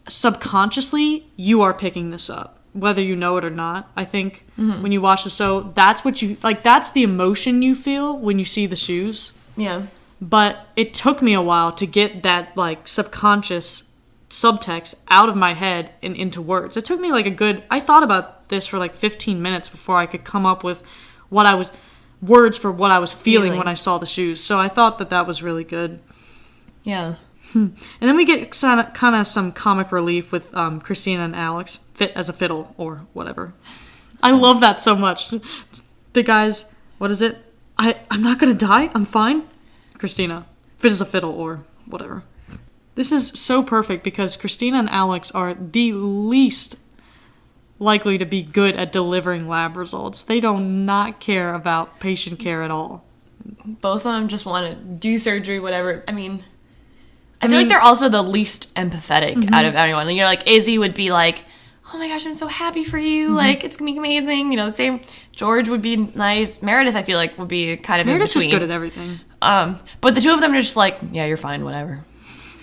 subconsciously you are picking this up, whether you know it or not. I think when you watch the show, that's what you like, that's the emotion you feel when you see the shoes. Yeah. But it took me a while to get that like subconscious subtext out of my head and into words. It took me like I thought about this for like 15 minutes before I could come up with words for what I was feeling when I saw the shoes. So I thought that was really good. Yeah. And then we get kind of some comic relief with Cristina and Alex, fit as a fiddle or whatever. I love that so much. The guys, what is it? I'm not going to die. I'm fine. Cristina, fit as a fiddle or whatever. This is so perfect because Cristina and Alex are the least likely to be good at delivering lab results. They do not care about patient care at all. Both of them just want to do surgery, whatever. I mean, I feel like they're also the least empathetic out of anyone. You know, like Izzy would be like, oh my gosh, I'm so happy for you. Like, it's going to be amazing. You know, same. George would be nice. Meredith, I feel like, would be kind of Meredith's in between. just good at everything. But the two of them are just like, yeah, you're fine, whatever.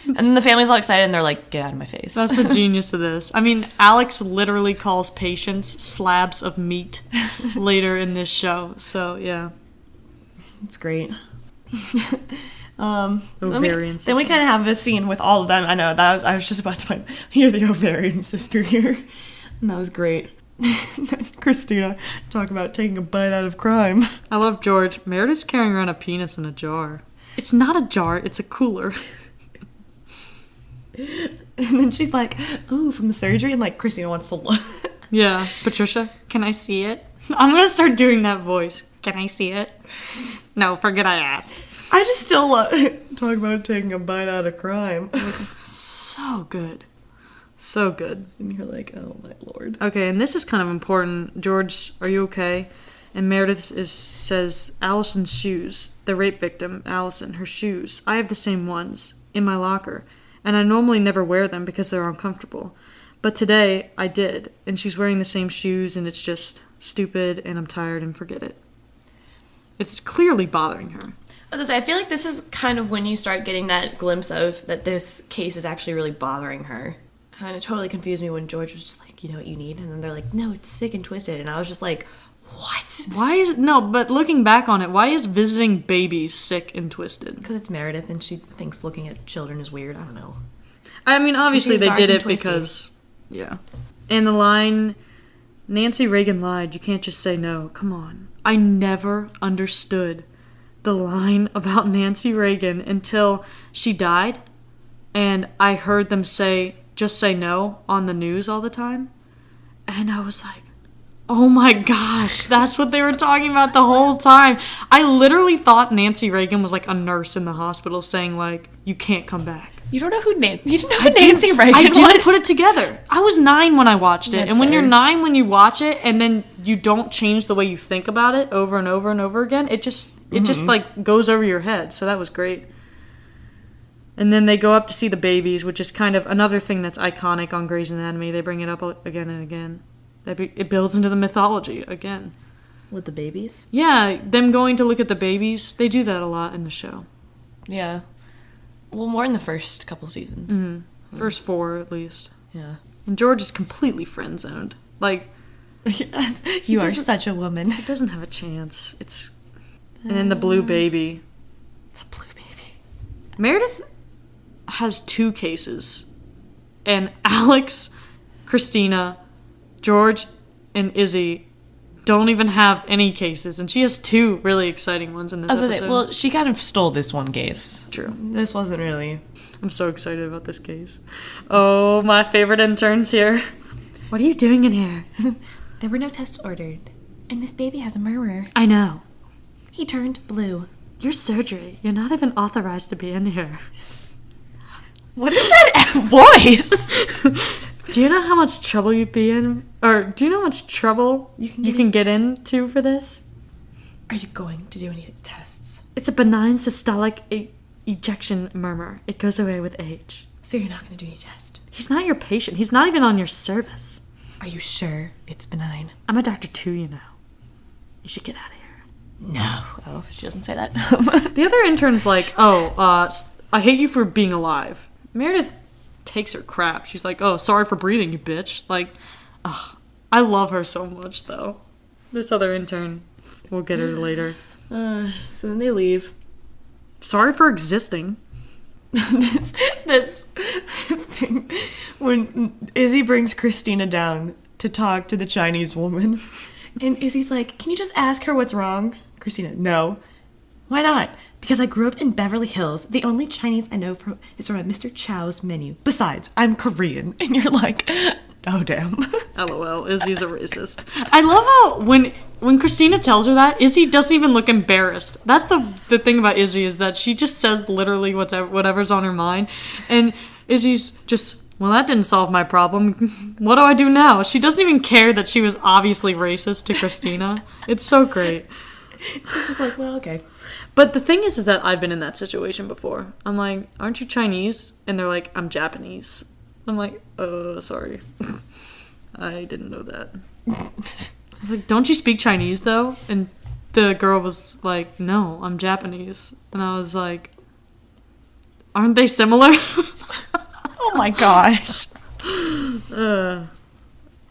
And then the family's all excited and they're like, get out of my face. That's the genius of this. I mean, Alex literally calls patients slabs of meat later in this show. So, yeah. It's great. Ovarian then we kind of have this scene with all of them. I know, I was just about to hear the ovarian sister here. And that was great. Cristina, talk about taking a bite out of crime. I love George. Meredith's carrying around a penis in a jar. It's not a jar, it's a cooler. And then she's like, oh, from the surgery? And like, Cristina wants to look. Yeah. Patricia, can I see it? I'm going to start doing that voice. Can I see it? No, forget I asked. I just still talk about taking a bite out of crime. So good. So good. And you're like, oh my lord. Okay, and this is kind of important. George, are you okay? And Meredith says, Allison's shoes. The rape victim, Allison, her shoes. I have the same ones in my locker. And I normally never wear them because they're uncomfortable. But today, I did. And she's wearing the same shoes, and it's just stupid, and I'm tired, and forget it. It's clearly bothering her. I was gonna say, I feel like this is kind of when you start getting that glimpse of that this case is actually really bothering her. And it totally confused me when George was just like, you know what you need? And then they're like, no, it's sick and twisted. And I was just like, what? Why is it? No, but looking back on it, why is visiting babies sick and twisted? Because it's Meredith and she thinks looking at children is weird. I don't know. I mean, obviously She's they dark did and it twisty. because, yeah. And the line, Nancy Reagan lied. You can't just say no. Come on. I never understood the line about Nancy Reagan until she died. And I heard them say, just say no on the news all the time. And I was like, oh my gosh, that's what they were talking about the whole time. I literally thought Nancy Reagan was like a nurse in the hospital saying like, you can't come back. You don't know who you didn't know who Nancy Reagan I was? didn't put it together. I was 9 when I watched it. That's and when fair. you're 9 when you watch it and then you don't change the way you think about it over and over and over again, it just like goes over your head. So that was great. And then they go up to see the babies, which is kind of another thing that's iconic on Grey's Anatomy. They bring it up again and again. It builds into the mythology again. With the babies? Yeah, them going to look at the babies. They do that a lot in the show. Yeah. Well, more in the first couple seasons. Mm-hmm. First 4, at least. Yeah. And George is completely friend-zoned. Like, you are such a woman. he doesn't have a chance. It's... And then the blue baby. The blue baby. Meredith has 2 cases. And Alex, Cristina, George, and Izzy don't even have any cases. And she has 2 really exciting ones in this episode. Well, she kind of stole this one case. True. This wasn't really... I'm so excited about this case. Oh, my favorite intern's here. What are you doing in here? There were no tests ordered. And this baby has a murmur. I know. He turned blue. Your surgery. You're not even authorized to be in here. What is that voice? Do you know how much trouble you'd be in? Or do you know how much trouble you can get into for this? Are you going to do any tests? It's a benign systolic ejection murmur. It goes away with age. So you're not going to do any test? He's not your patient. He's not even on your service. Are you sure it's benign? I'm a doctor too, you know. You should get out of here. No. Oh, she doesn't say that. The other intern's like, I hate you for being alive. Meredith takes her crap. She's like, oh, sorry for breathing, you bitch. Like, I love her so much, though. This other intern, we'll get her later. So then they leave. Sorry for existing. this thing when Izzy brings Cristina down to talk to the Chinese woman, and Izzy's like, can you just ask her what's wrong? Cristina, no. Why not? Because I grew up in Beverly Hills. The only Chinese I know is from a Mr. Chow's menu. Besides, I'm Korean. And you're like, oh, damn. LOL, Izzy's a racist. I love how when Cristina tells her that, Izzy doesn't even look embarrassed. That's the thing about Izzy, is that she just says literally whatever's on her mind. And Izzy's just, well, that didn't solve my problem. What do I do now? She doesn't even care that she was obviously racist to Cristina. It's so great. She's just like, well, okay. But the thing is that I've been in that situation before. I'm like, aren't you Chinese? And they're like, I'm Japanese. I'm like, sorry. I didn't know that. I was like, don't you speak Chinese, though? And the girl was like, no, I'm Japanese. And I was like, aren't they similar? Oh my gosh.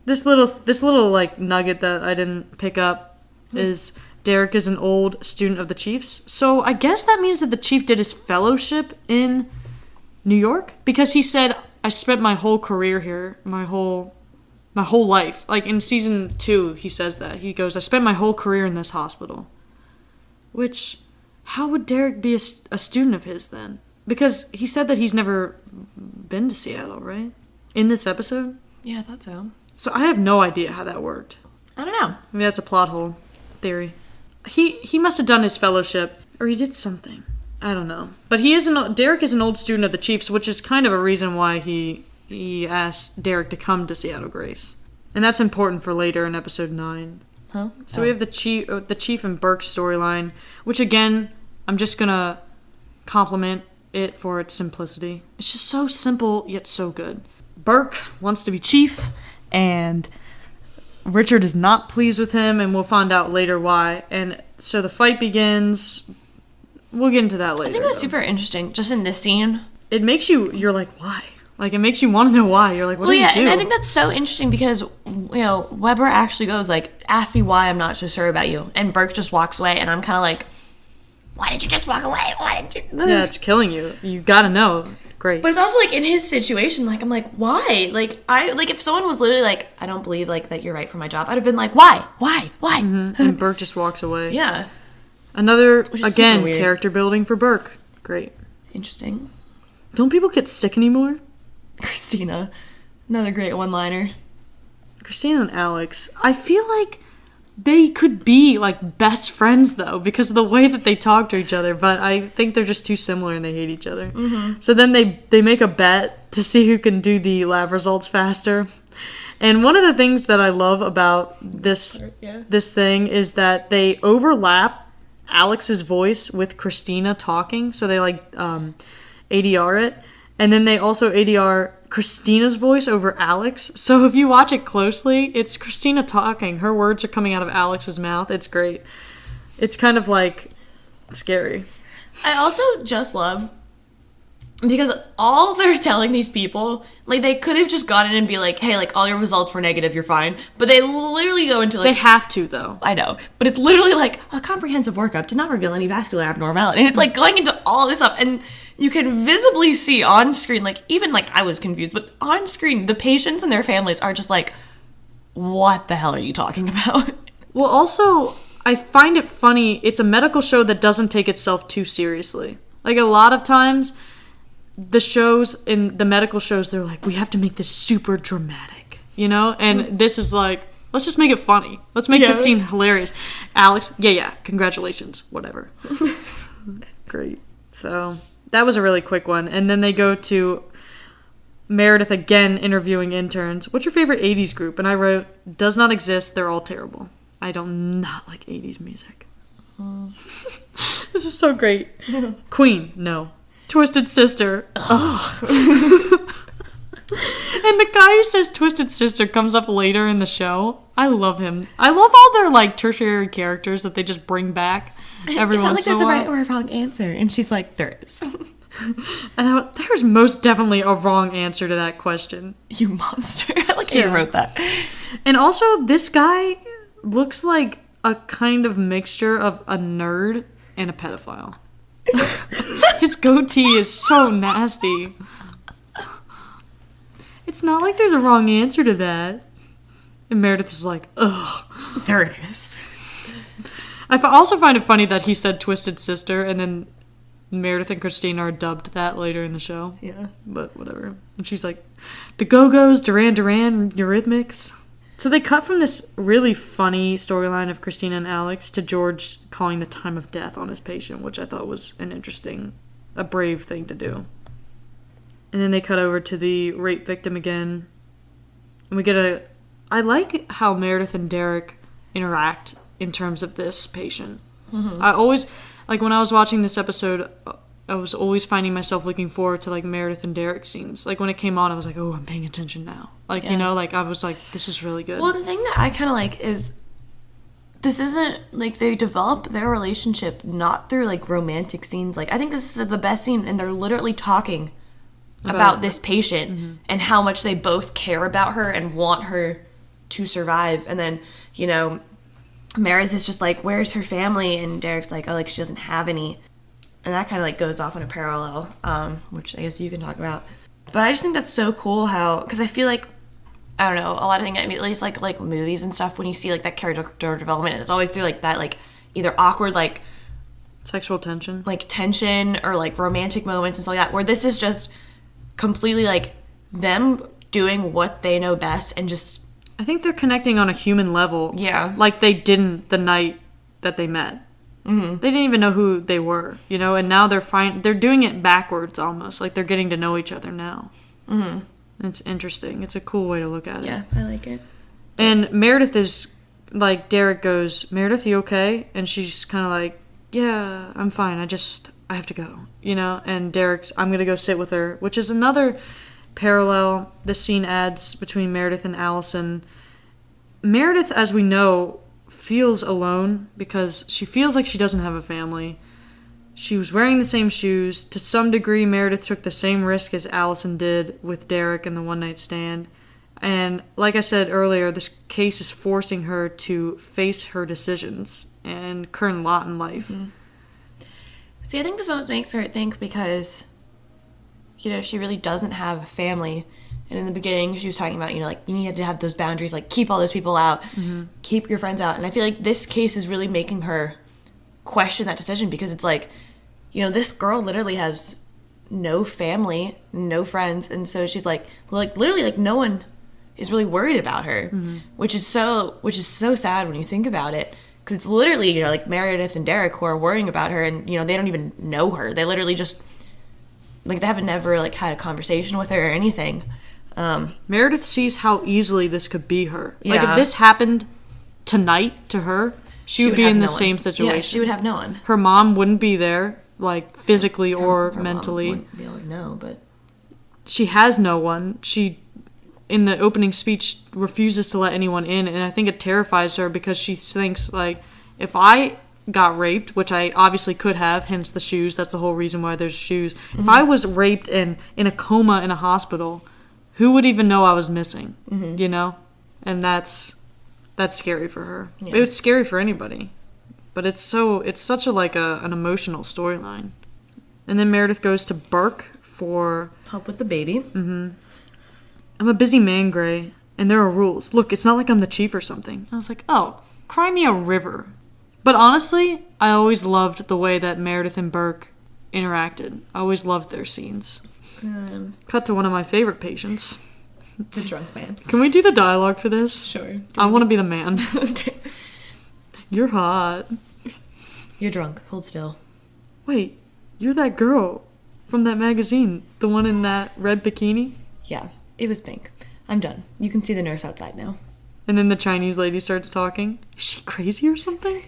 This little like nugget that I didn't pick up is Derek is an old student of the Chief's. So I guess that means that the Chief did his fellowship in New York, because he said, I spent my whole career here, my whole life. Like in season 2, he says that. He goes, I spent my whole career in this hospital. Which, how would Derek be a student of his then? Because he said that he's never been to Seattle, right? In this episode? Yeah, I thought so. So I have no idea how that worked. I don't know. Maybe that's a plot hole theory. He must have done his fellowship, or he did something. I don't know. But Derek is an old student of the Chiefs, which is kind of a reason why he asked Derek to come to Seattle Grace. And that's important for later in episode 9. Huh? So we have the Chief and Burke storyline, which again, I'm just gonna compliment it for its simplicity. It's just so simple, yet so good. Burke wants to be Chief, and Richard is not pleased with him, and we'll find out later why. And so the fight begins. We'll get into that later. I think it was super interesting, just in this scene. It makes you're like, why? Like, it makes you want to know why. You're like, what do you do? And I think that's so interesting because, Weber actually goes, like, ask me why I'm not so sure about you. And Burke just walks away, and I'm kind of like, why did you just walk away? Why did you? Yeah, it's killing you. You gotta know. Great. But it's also, like, in his situation, like, I'm like, why? Like, if someone was literally like, I don't believe, like, that you're right for my job, I'd have been like, why? Why? Mm-hmm. And Burke just walks away. Yeah. Another, again, character building for Burke. Great. Interesting. Don't people get sick anymore? Cristina. Another great one-liner. Cristina and Alex. I feel like they could be, like, best friends, though, because of the way that they talk to each other. But I think they're just too similar and they hate each other. Mm-hmm. So then they make a bet to see who can do the lab results faster. And one of the things that I love about this thing is that they overlap Alex's voice with Cristina talking. So they, like, ADR it. And then they also ADR Christina's voice over Alex. So if you watch it closely, it's Cristina talking. Her words are coming out of Alex's mouth. It's great. It's kind of like scary. I also just love because all they're telling these people, like, they could have just gone in and be like, hey, like, all your results were negative, you're fine. But they literally go into, like... They have to, though. I know. But it's literally like, a comprehensive workup did not reveal any vascular abnormality. And it's, like, going into all this stuff. And you can visibly see on screen, like, even, like, I was confused. But on screen, the patients and their families are just like, what the hell are you talking about? Well, also, I find it funny. It's a medical show that doesn't take itself too seriously. Like, a lot of times... the shows, in the medical shows, they're like, we have to make this super dramatic, you know? And this is like, let's just make it funny. Let's make this scene hilarious. Alex, congratulations, whatever. Great. So, that was a really quick one. And then they go to Meredith again interviewing interns. What's your favorite 80s group? And I wrote, does not exist, they're all terrible. I do not like 80s music. This is so great. Queen, no. Twisted Sister. Ugh. And the guy who says Twisted Sister comes up later in the show. I love him. I love all their, like, tertiary characters that they just bring back every once in a while. It's not like there's a right or a wrong answer. And she's like, there is. And there's most definitely a wrong answer to that question. You monster. I like how you wrote that. And also, this guy looks like a kind of mixture of a nerd and a pedophile. His goatee is so nasty. It's not like there's a wrong answer to that. And Meredith is like, ugh. There is. I also find it funny that he said Twisted Sister, and then Meredith and Cristina are dubbed that later in the show. Yeah. But whatever. And she's like, the Go-Go's, Duran Duran, Eurythmics. So they cut from this really funny storyline of Cristina and Alex to George calling the time of death on his patient, which I thought was a brave thing to do. And then they cut over to the rape victim again. And we get I like how Meredith and Derek interact in terms of this patient. Mm-hmm. I always, like, when I was watching this episode, I was always finding myself looking forward to, like, Meredith and Derek scenes. Like, when it came on, I was like, oh, I'm paying attention now. Like, you know, like, I was like, this is really good. Well, the thing that I kind of like is this isn't, like, they develop their relationship not through, like, romantic scenes. Like, I think this is the best scene, and they're literally talking about this patient and how much they both care about her and want her to survive. And then, you know, Meredith is just like, where's her family? And Derek's like, oh, like, she doesn't have any. And that kind of, like, goes off on a parallel, which I guess you can talk about. But I just think that's so cool how, because I feel like, I don't know, a lot of things, I mean, at least, like movies and stuff, when you see, like, that character development, it's always through, like, that, like, either awkward, like, sexual tension. Like, tension or, like, romantic moments and stuff like that, where this is just completely, like, them doing what they know best and just I think they're connecting on a human level. Yeah. Like they didn't the night that they met. Mm-hmm. They didn't even know who they were, and now they're doing it backwards almost. Like they're getting to know each other now. Mm-hmm. It's interesting. It's a cool way to look at it. Yeah, I like it. And Meredith is, like, Derek goes, Meredith, you okay? And she's kind of like, yeah, I'm fine. I have to go, And Derek's, I'm going to go sit with her, which is another parallel this scene adds between Meredith and Allison. Meredith, as we know, feels alone because she feels like she doesn't have a family. She was wearing the same shoes. To some degree, Meredith took the same risk as Allison did with Derek in the one-night stand. And like I said earlier, this case is forcing her to face her decisions and current lot in life. Mm-hmm. See, I think this almost makes her think because, she really doesn't have a family. And in the beginning, she was talking about, like, you need to have those boundaries, like, keep all those people out, keep your friends out. And I feel like this case is really making her question that decision because it's like, this girl literally has no family, no friends. And so she's like literally, like, no one is really worried about her, which is so sad when you think about it. Because it's literally, like, Meredith and Derek who are worrying about her and, they don't even know her. They literally just, like, they haven't never, like, had a conversation with her or anything. Meredith sees how easily this could be her. Yeah. Like, if this happened tonight to her, she would be in the same situation. Yeah, she would have no one. Her mom wouldn't be there, like, physically or her mentally. Mom wouldn't be able to know, but... She has no one. She, in the opening speech, refuses to let anyone in, and I think it terrifies her because she thinks, like, if I got raped, which I obviously could have, hence the shoes, that's the whole reason why there's shoes. Mm-hmm. If I was raped and in a coma in a hospital, who would even know I was missing, And that's scary for her. Yeah. It's scary for anybody. But it's such an emotional storyline. And then Meredith goes to Burke for... help with the baby. Mm-hmm. I'm a busy man, Gray, and there are rules. Look, it's not like I'm the chief or something. I was like, oh, cry me a river. But honestly, I always loved the way that Meredith and Burke interacted. I always loved their scenes. Cut to one of my favorite patients. The drunk man. Can we do the dialogue for this? Sure. I want to be the man. Okay. You're hot. You're drunk. Hold still. Wait, you're that girl from that magazine. The one in that red bikini? Yeah, it was pink. I'm done. You can see the nurse outside now. And then the Chinese lady starts talking. Is she crazy or something?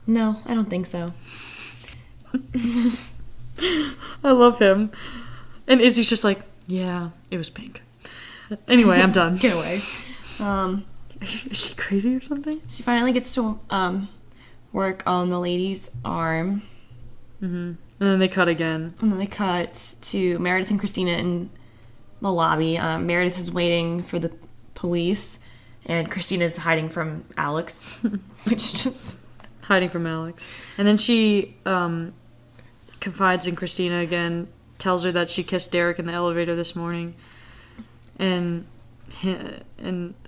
No, I don't think so. I love him. And Izzy's just like, yeah, it was pink. Anyway, I'm done. Get away. Is she crazy or something? She finally gets to work on the lady's arm. Mm-hmm. And then they cut again. And then they cut to Meredith and Cristina in the lobby. Meredith is waiting for the police, and Christina's hiding from Alex, which just... Hiding from Alex. And then she confides in Cristina again, tells her that she kissed Derek in the elevator this morning. And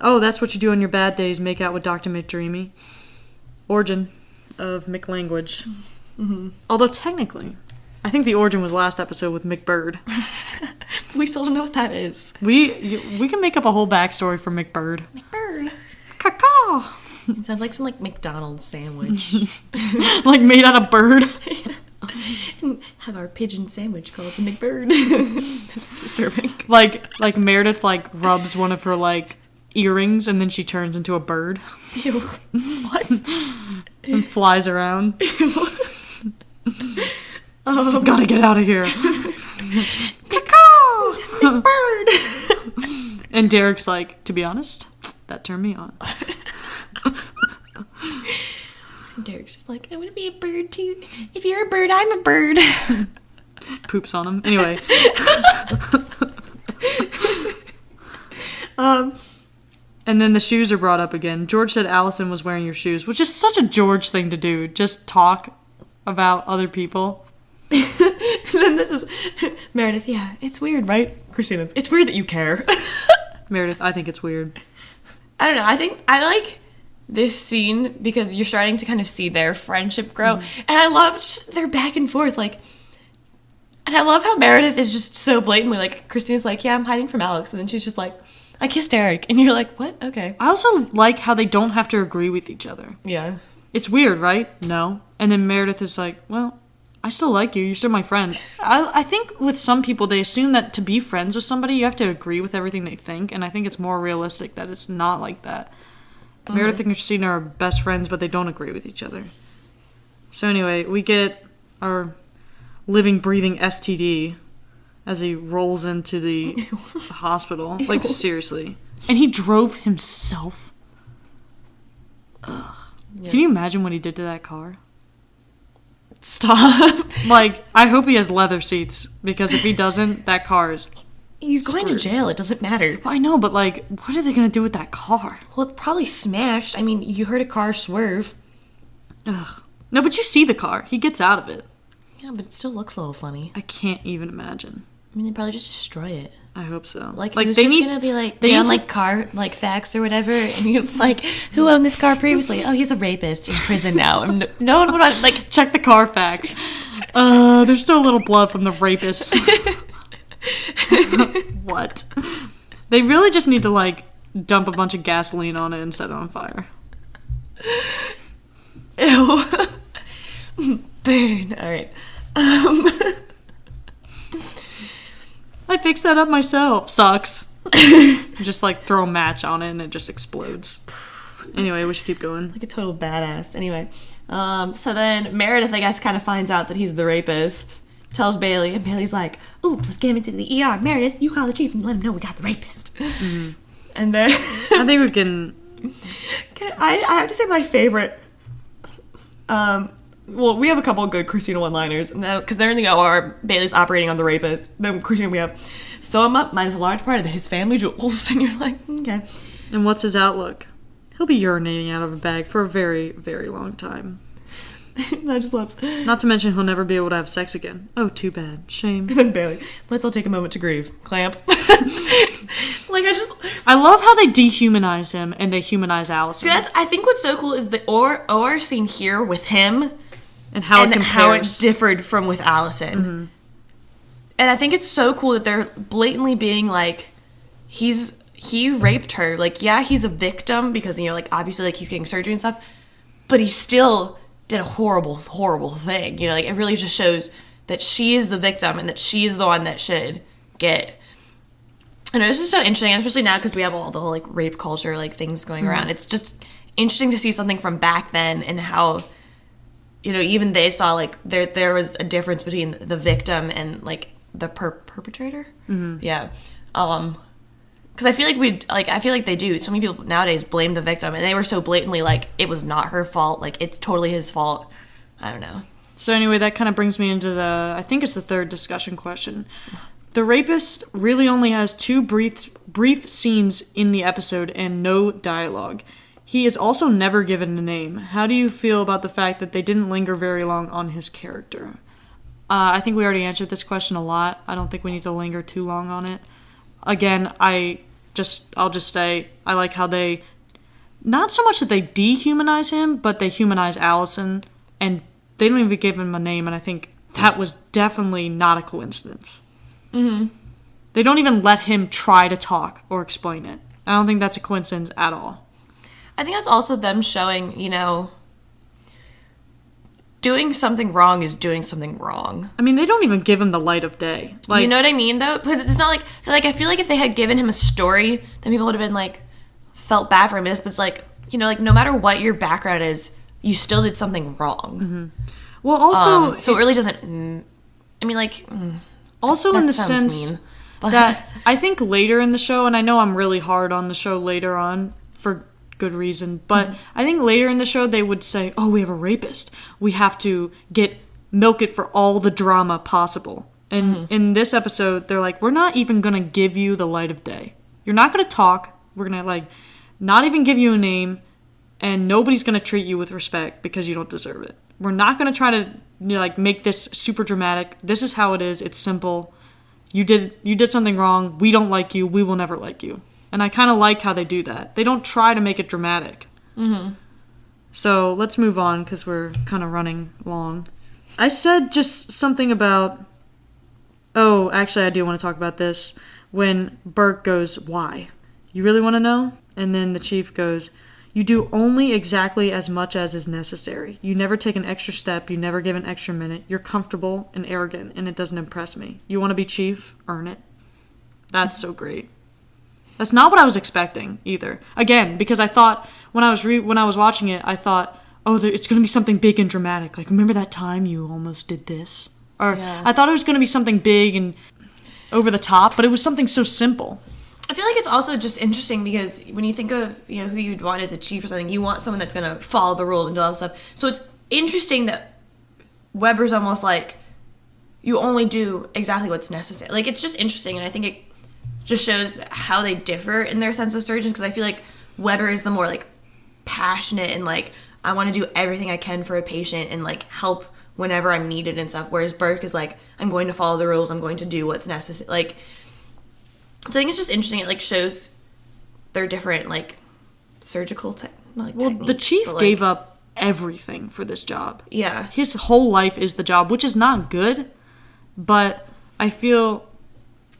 oh, that's what you do on your bad days, make out with Dr. McDreamy. Origin of McLanguage. Mm-hmm. Although technically, I think the origin was last episode with McBird. We still don't know what that is. We can make up a whole backstory for McBird. McBird. Caw-caw. It sounds like some McDonald's sandwich. Like made out of bird. And have our pigeon sandwich called the McBird. That's disturbing. Like Meredith rubs one of her earrings and then she turns into a bird. Ew. What? And flies around. I've got to get out of here. Caw! McBird. And Derek's like, to be honest, that turned me on. Derek's just like, I want to be a bird too. If you're a bird, I'm a bird. Poops on him. Anyway. And then the shoes are brought up again. George said Allison was wearing your shoes, which is such a George thing to do. Just talk about other people. Then this is Meredith. Yeah, it's weird, right? Cristina, it's weird that you care. Meredith, I think it's weird. I don't know. I think I like this scene because you're starting to kind of see their friendship grow. Mm-hmm. And I loved their back and forth. And I love how Meredith is just so blatantly Christina's like, yeah, I'm hiding from Alex. And then she's just like, I kissed Eric. And you're like, what? Okay. I also like how they don't have to agree with each other. Yeah. It's weird, right? No. And then Meredith is like, well, I still like you. You're still my friend. I think with some people, they assume that to be friends with somebody, you have to agree with everything they think. And I think it's more realistic that it's not like that. Meredith and Cristina are best friends, but they don't agree with each other. So anyway, we get our living, breathing STD as he rolls into the hospital. Like, seriously. And he drove himself. Ugh. Yeah. Can you imagine what he did to that car? Stop. Like, I hope he has leather seats, because if he doesn't, that car is... He's going to jail. It doesn't matter. I know, but, like, what are they going to do with that car? Well, it probably smashed. I mean, you heard a car swerve. Ugh. No, but you see the car. He gets out of it. Yeah, but it still looks a little funny. I can't even imagine. I mean, they probably just destroy it. I hope so. Like who's they just gonna be like, they on, like, car, like, facts or whatever, and you like, who owned this car previously? Oh, he's a rapist in prison now. And no one would want, like... Check the car facts. There's still a little blood from the rapist. What? They really just need to, like, dump a bunch of gasoline on it and set it on fire. Ew. Burn. Alright. I fixed that up myself. Sucks. Just, like, throw a match on it and it just explodes. Anyway, we should keep going. Like a total badass. Anyway. So then Meredith, I guess, kind of finds out that he's the rapist. Tells Bailey, and Bailey's like, ooh, let's get him into the ER. Meredith, you call the chief and let him know we got the rapist. Mm-hmm. And then... I think we can... I have to say my favorite... Well, we have a couple of good Cristina one-liners, because they're in the OR. Bailey's operating on the rapist. Then Cristina, we have, sew him up minus a large part of his family jewels. And you're like, okay. And what's his outlook? He'll be urinating out of a bag for a very, very long time. I just love... Not to mention he'll never be able to have sex again. Oh, too bad. Shame. And then Bailey, let's all take a moment to grieve. Clamp. I love how they dehumanize him and they humanize Allison. See, I think what's so cool is the OR scene here with him... And how it compares. How it differed from with Allison. Mm-hmm. And I think it's so cool that they're blatantly being like, he raped her. Like, yeah, he's a victim because, you know, like, obviously, like, he's getting surgery and stuff. But he still did a horrible, horrible thing. You know, like, it really just shows that she is the victim and that she is the one that should get... And it's just so interesting, especially now because we have all the whole, like, rape culture, like, things going around. It's just interesting to see something from back then and how... You know, even they saw, like, there was a difference between the victim and, like, the perpetrator. Mm-hmm. Yeah. Because I feel like they do. So many people nowadays blame the victim, and they were so blatantly, like, it was not her fault. Like, it's totally his fault. I don't know. So anyway, that kind of brings me into I think it's the third discussion question. The rapist really only has 2 brief scenes in the episode and no dialogue. He is also never given a name. How do you feel about the fact that they didn't linger very long on his character? I think we already answered this question a lot. I don't think we need to linger too long on it. Again, I'll just say I like how they, not so much that they dehumanize him, but they humanize Allison, and they don't even give him a name, and I think that was definitely not a coincidence. Mm-hmm. They don't even let him try to talk or explain it. I don't think that's a coincidence at all. I think that's also them showing, you know, doing something wrong is doing something wrong. I mean, they don't even give him the light of day. Like, you know what I mean, though? Because it's not like, I feel like if they had given him a story, then people would have been, like, felt bad for him. It's like, you know, like, no matter what your background is, you still did something wrong. Mm-hmm. Well, also... so it really doesn't... I mean, like... Also in the sense mean, that I think later in the show, and I know I'm really hard on the show later on for... good reason, but I think later in the show they would say, oh, we have a rapist, we have to milk it for all the drama possible. And in this episode they're like, we're not even gonna give you the light of day, you're not gonna talk, we're gonna, like, not even give you a name, and nobody's gonna treat you with respect because you don't deserve it. We're not gonna try to, you know, like, make this super dramatic. This is how it is. It's simple. You did something wrong, we don't like you, we will never like you. And I kind of like how they do that. They don't try to make it dramatic. Mm-hmm. So let's move on because we're kind of running long. I said just something about... Oh, actually, I do want to talk about this. When Burke goes, why? You really want to know? And then the chief goes, you do only exactly as much as is necessary. You never take an extra step. You never give an extra minute. You're comfortable and arrogant, and it doesn't impress me. You want to be chief? Earn it. That's so great. That's not what I was expecting either. Again, because I thought when I was watching it, I thought, oh, it's going to be something big and dramatic. Like, remember that time you almost did this? Or I thought it was going to be something big and over the top, but it was something so simple. I feel like it's also just interesting because when you think of, you know, who you'd want as a chief or something, you want someone that's going to follow the rules and do all that stuff. So it's interesting that Weber's almost like, you only do exactly what's necessary. Like, it's just interesting, and I think it just shows how they differ in their sense of surgeons, because I feel like Weber is the more, like, passionate and, like, I want to do everything I can for a patient and, like, help whenever I'm needed and stuff, whereas Burke is like, I'm going to follow the rules, I'm going to do what's necessary. Like, so I think it's just interesting. It like shows their different like surgical techniques. The chief gave up everything for this job. Yeah, his whole life is the job, which is not good. But I feel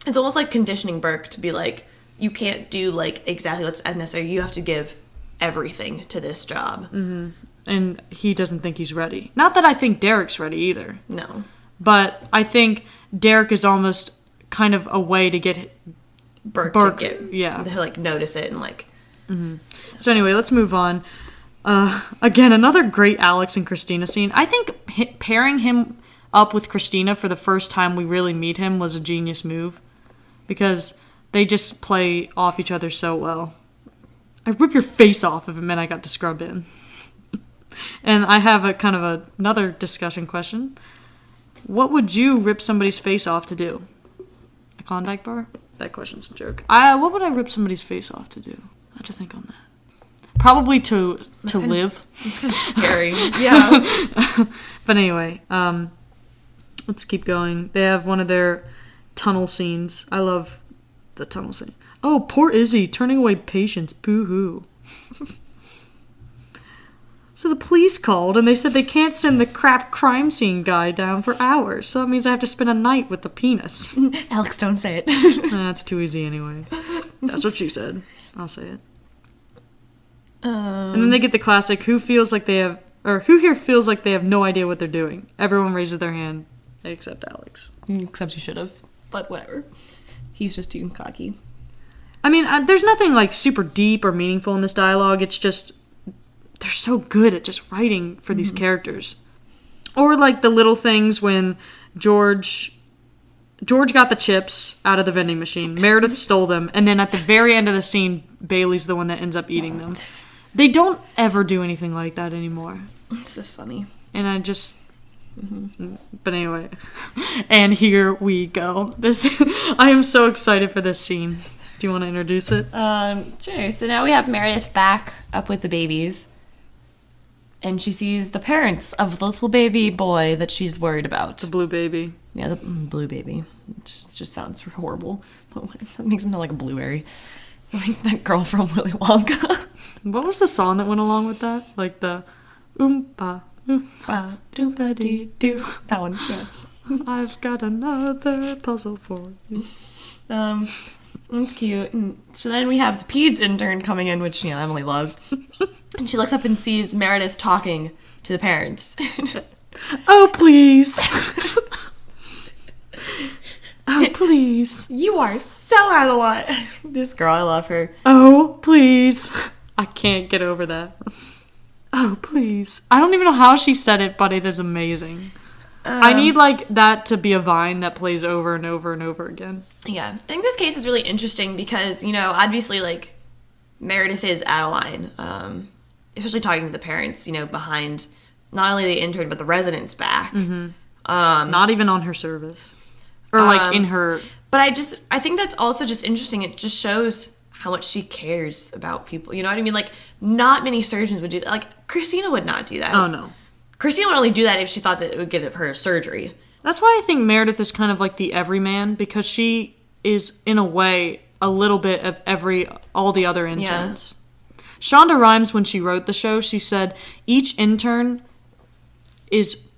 it's almost like conditioning Burke to be like, you can't do like exactly what's necessary. You have to give everything to this job. Mm-hmm. And he doesn't think he's ready. Not that I think Derek's ready either. No, but I think Derek is almost kind of a way to get Burke to get, to like notice it and like. Mm-hmm. So anyway, let's move on. Again, another great Alex and Cristina scene. I think pairing him up with Cristina for the first time we really meet him was a genius move, because they just play off each other so well. I'd rip your face off if it meant I got to scrub in. And I have a kind of another discussion question. What would you rip somebody's face off to do? A Klondike bar? That question's a joke. What would I rip somebody's face off to do? I have to think on that. Probably to live. It's kind of scary. Yeah. But anyway, let's keep going. They have one of their tunnel scenes. I love the tunnel scene. Oh, poor Izzy, turning away patients. Boo-hoo. So the police called, and they said they can't send the crap crime scene guy down for hours. So that means I have to spend a night with the penis. Alex, don't say it. That's too easy anyway. That's what she said. I'll say it. And then they get the classic, who here feels like they have no idea what they're doing? Everyone raises their hand, except Alex. Except he should have, but whatever. He's just too cocky. I mean, there's nothing like super deep or meaningful in this dialogue. It's just, they're so good at just writing for these characters. Or like the little things when George got the chips out of the vending machine. Meredith stole them. And then at the very end of the scene, Bailey's the one that ends up eating them. They don't ever do anything like that anymore. It's just funny. And I just... Mm-hmm. But anyway. And here we go. I am so excited for this scene. Do you want to introduce it? Sure. So now we have Meredith back up with the babies. And she sees the parents of the little baby boy that she's worried about. The blue baby. Yeah, the blue baby. It just sounds horrible. That makes him sound like a blueberry. Like that girl from Willy Wonka. What was the song that went along with that? Like the oompa, oompa, doompa dee doo. That one, yeah. I've got another puzzle for you. That's cute. And so then we have the paeds intern coming in, which, you know, Emily loves. And she looks up and sees Meredith talking to the parents. Oh, please. Oh, please. You are so out of line. This girl, I love her. Oh, please. I can't get over that. Oh, please. I don't even know how she said it, but it is amazing. I need, like, that to be a vine that plays over and over and over again. Yeah. I think this case is really interesting because, you know, obviously, like, Meredith is out of line. Especially talking to the parents, you know, behind not only the intern, but the residents back. Mm-hmm. Not even on her service. Or, like, in her... But I think that's also just interesting. It just shows how much she cares about people. You know what I mean? Like, not many surgeons would do that. Like, Cristina would not do that. Oh, no. Cristina would only do that if she thought that it would give her surgery. That's why I think Meredith is kind of like the everyman, because she is, in a way, a little bit of all the other interns. Yeah. Shonda Rhimes, when she wrote the show, she said, each intern is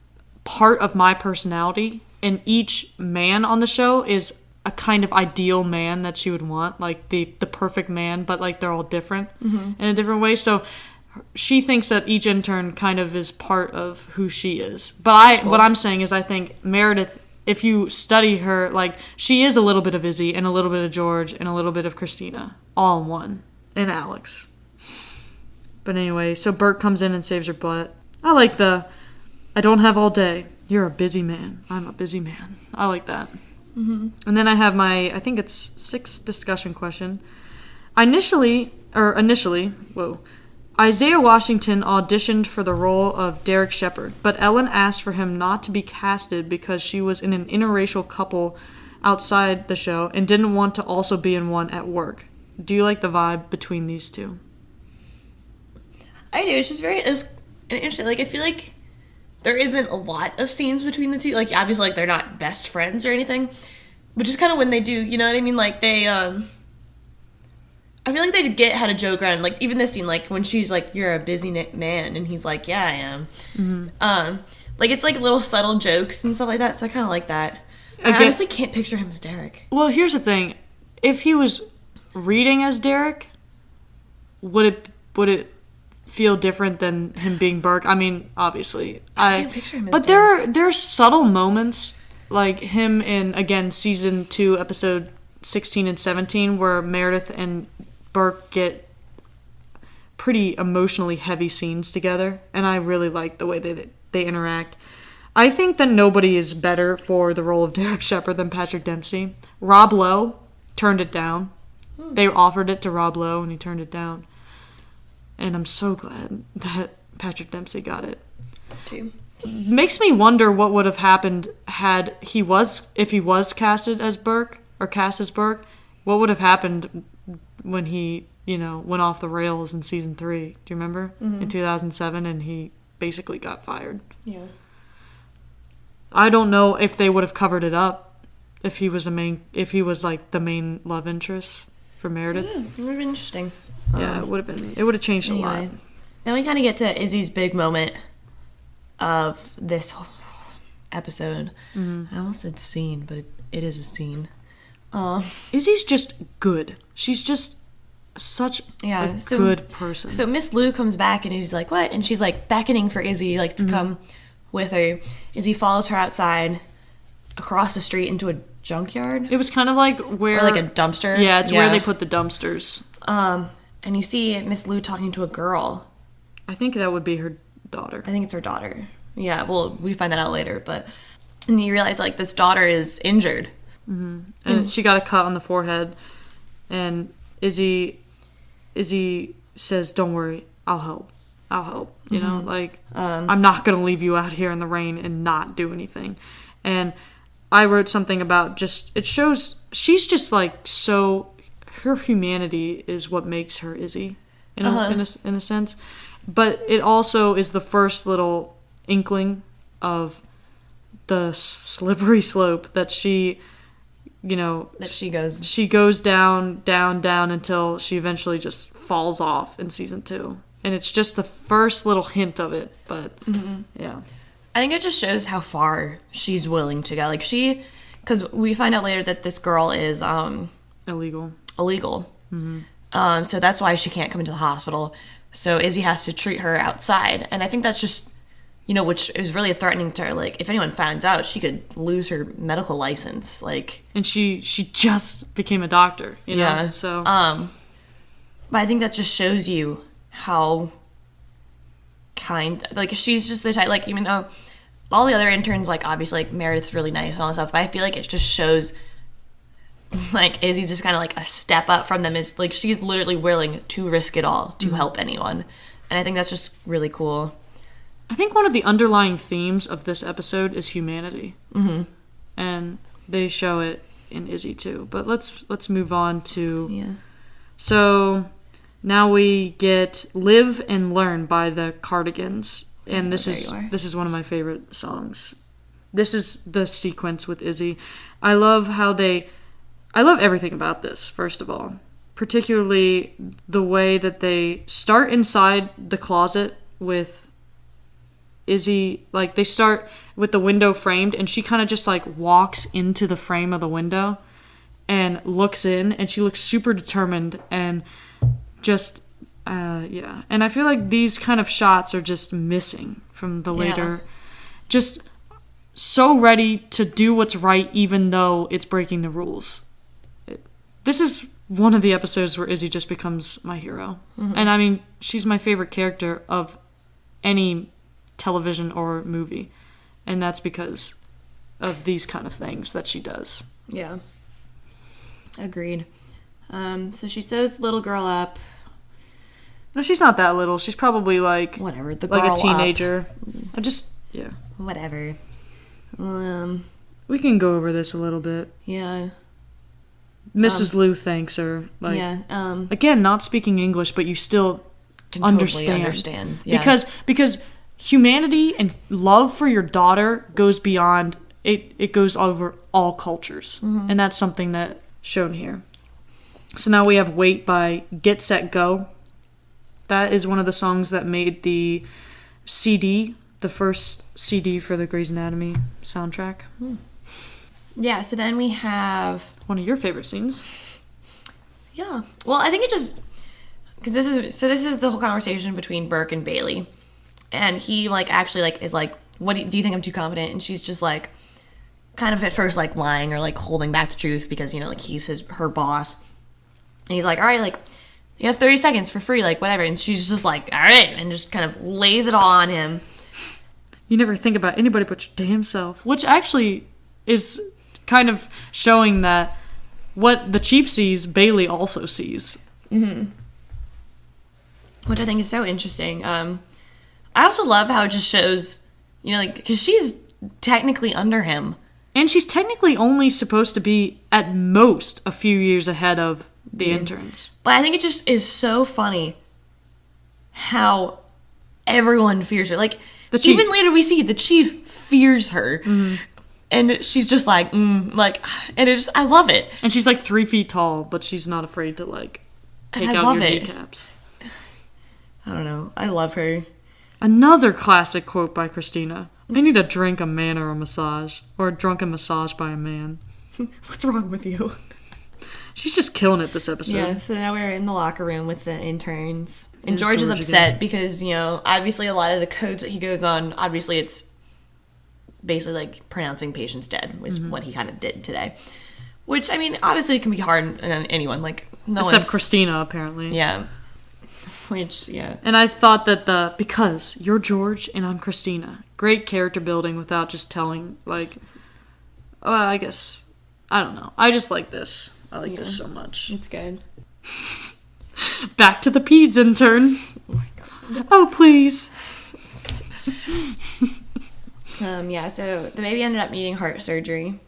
part of my personality, and each man on the show is a kind of ideal man that she would want, like the perfect man, but like they're all different in a different way. So she thinks that each intern kind of is part of who she is. But what I'm saying is I think Meredith, if you study her, like she is a little bit of Izzy and a little bit of George and a little bit of Cristina, all in one, and Alex. But anyway, so Bert comes in and saves her butt. I like I don't have all day. You're a busy man. I'm a busy man. I like that. And then I have I think it's 6th discussion question. Initially, Isaiah Washington auditioned for the role of Derek Shepherd, but Ellen asked for him not to be casted because she was in an interracial couple outside the show and didn't want to also be in one at work. Do you like the vibe between these two? I do. It's just it's interesting. Like, I feel like there isn't a lot of scenes between the two. Like, obviously, like, they're not best friends or anything. But just kind of when they do, you know what I mean? Like, they, I feel like they get how to joke around. Like, even this scene, like, when she's like, you're a busy man, and he's like, yeah, I am. Like, it's, like, little subtle jokes and stuff like that, so I kind of like that. I honestly can't picture him as Derek. Well, here's the thing. If he was reading as Derek, would it feel different than him being Burke? I mean, obviously. I can't picture him as But Derek. there are subtle moments, like him in, again, season 2, episode 16 and 17, where Meredith and Burke get pretty emotionally heavy scenes together, and I really like the way they interact. I think that nobody is better for the role of Derek Shepherd than Patrick Dempsey. Rob Lowe turned it down. They offered it to Rob Lowe, and he turned it down. And I'm so glad that Patrick Dempsey got it. Too. Makes me wonder what would have happened if he was casted as Burke, or cast as Burke. What would have happened when he, went off the rails in season 3? Do you remember? In 2007, and he basically got fired. Yeah. I don't know if they would have covered it up if he was like the main love interest for Meredith. Yeah, it would have been interesting. Yeah, it would have changed a lot. Then we kind of get to Izzy's big moment of this episode. I almost said scene, but it is a scene. Izzy's just good. She's just such a good person. So Miss Lou comes back and he's like, what? And she's like beckoning for Izzy like to come with her. Izzy follows her outside across the street into a junkyard. It was kind of like where... Or like a dumpster. Yeah, it's where they put the dumpsters. And you see Miss Lou talking to a girl. I think that would be her daughter. I think it's her daughter. Yeah, well, we find that out later. And you realize, like, this daughter is injured. And she got a cut on the forehead. And Izzy says, don't worry, I'll help. You know, like, I'm not going to leave you out here in the rain and not do anything. And I wrote something about it shows she's just like so... Her humanity is what makes her Izzy, in a sense. But it also is the first little inkling of the slippery slope that she, she goes down until she eventually just falls off in season 2. And it's just the first little hint of it, but yeah. I think it just shows how far she's willing to go. Like because we find out later that this girl is illegal. So that's why she can't come into the hospital. So Izzy has to treat her outside. And I think that's just, which is really threatening to her. Like, if anyone finds out, she could lose her medical license. Like, and she just became a doctor, Yeah. So, but I think that just shows you how kind, like, she's just the type, like, even though all the other interns, like, obviously, like, Meredith's really nice and all that stuff, but I feel like it just shows, like, Izzy's just kind of, like, a step up from them. Is like, she's literally willing to risk it all to help anyone. And I think that's just really cool. I think one of the underlying themes of this episode is humanity. And they show it in Izzy, too. But let's move on to... Yeah. So, now we get Live and Learn by the Cardigans. And this is one of my favorite songs. This is the sequence with Izzy. I love everything about this, first of all. Particularly the way that they start inside the closet with Izzy. Like, they start with the window framed, and she kind of just, like, walks into the frame of the window. and looks in, and she looks super determined and just, yeah. And I feel like these kind of shots are just missing from the later. Just so ready to do what's right, even though it's breaking the rules. This is one of the episodes where Izzy just becomes my hero. Mm-hmm. And I mean, she's my favorite character of any television or movie. And that's because of these kind of things that she does. Yeah. Agreed. So she sews the little girl up. No, she's not that little. She's probably like... Whatever. The girl like a teenager. Up. Yeah. Whatever. We can go over this a little bit. Yeah. Mrs. Liu thanks her. Like, yeah. Again, not speaking English, but you still can understand. Totally understand. Yeah. Because humanity and love for your daughter goes beyond... It goes over all cultures. Mm-hmm. And that's something that's shown here. So now we have Wait by Get Set Go. That is one of the songs that made the CD, the first CD for the Grey's Anatomy soundtrack. Yeah, so then we have... one of your favorite scenes. Yeah. Well, I think it just... because this is the whole conversation between Burke and Bailey. And he, like, actually, like, is like, what do you think I'm too confident? And she's just, like, kind of at first, like, lying or, like, holding back the truth because, you know, like, he's her boss. And he's like, all right, like, you have 30 seconds for free, like, whatever. And she's just like, all right, and just kind of lays it all on him. You never think about anybody but your damn self. Which actually is kind of showing that what the chief sees, Bailey also sees. Mm-hmm. Which I think is so interesting. I also love how it just shows, you know, like, because she's technically under him. And she's technically only supposed to be, at most, a few years ahead of the interns. But I think it just is so funny how everyone fears her. Like, even later we see the chief fears her. Mm-hmm. And she's just like, like, and it's just, I love it. And she's like 3 feet tall, but she's not afraid to, like, take out your kneecaps. I don't know. I love her. Another classic quote by Cristina. I need a drink, a man, or a massage. Or a drunken massage by a man. What's wrong with you? She's just killing it this episode. Yeah, so now we're in the locker room with the interns. And George is upset because, you know, obviously a lot of the codes that he goes on, obviously it's basically like pronouncing patients dead, was what he kind of did today. Which, I mean, obviously it can be hard on anyone. Like, no except Cristina, apparently. Yeah. Which, yeah. And I thought that because you're George and I'm Cristina, great character building without just telling, like, I guess, I don't know. I just like this. I like this so much. It's good. Back to the paeds intern. Oh my god. Oh, please. Yeah, so the baby ended up needing heart surgery.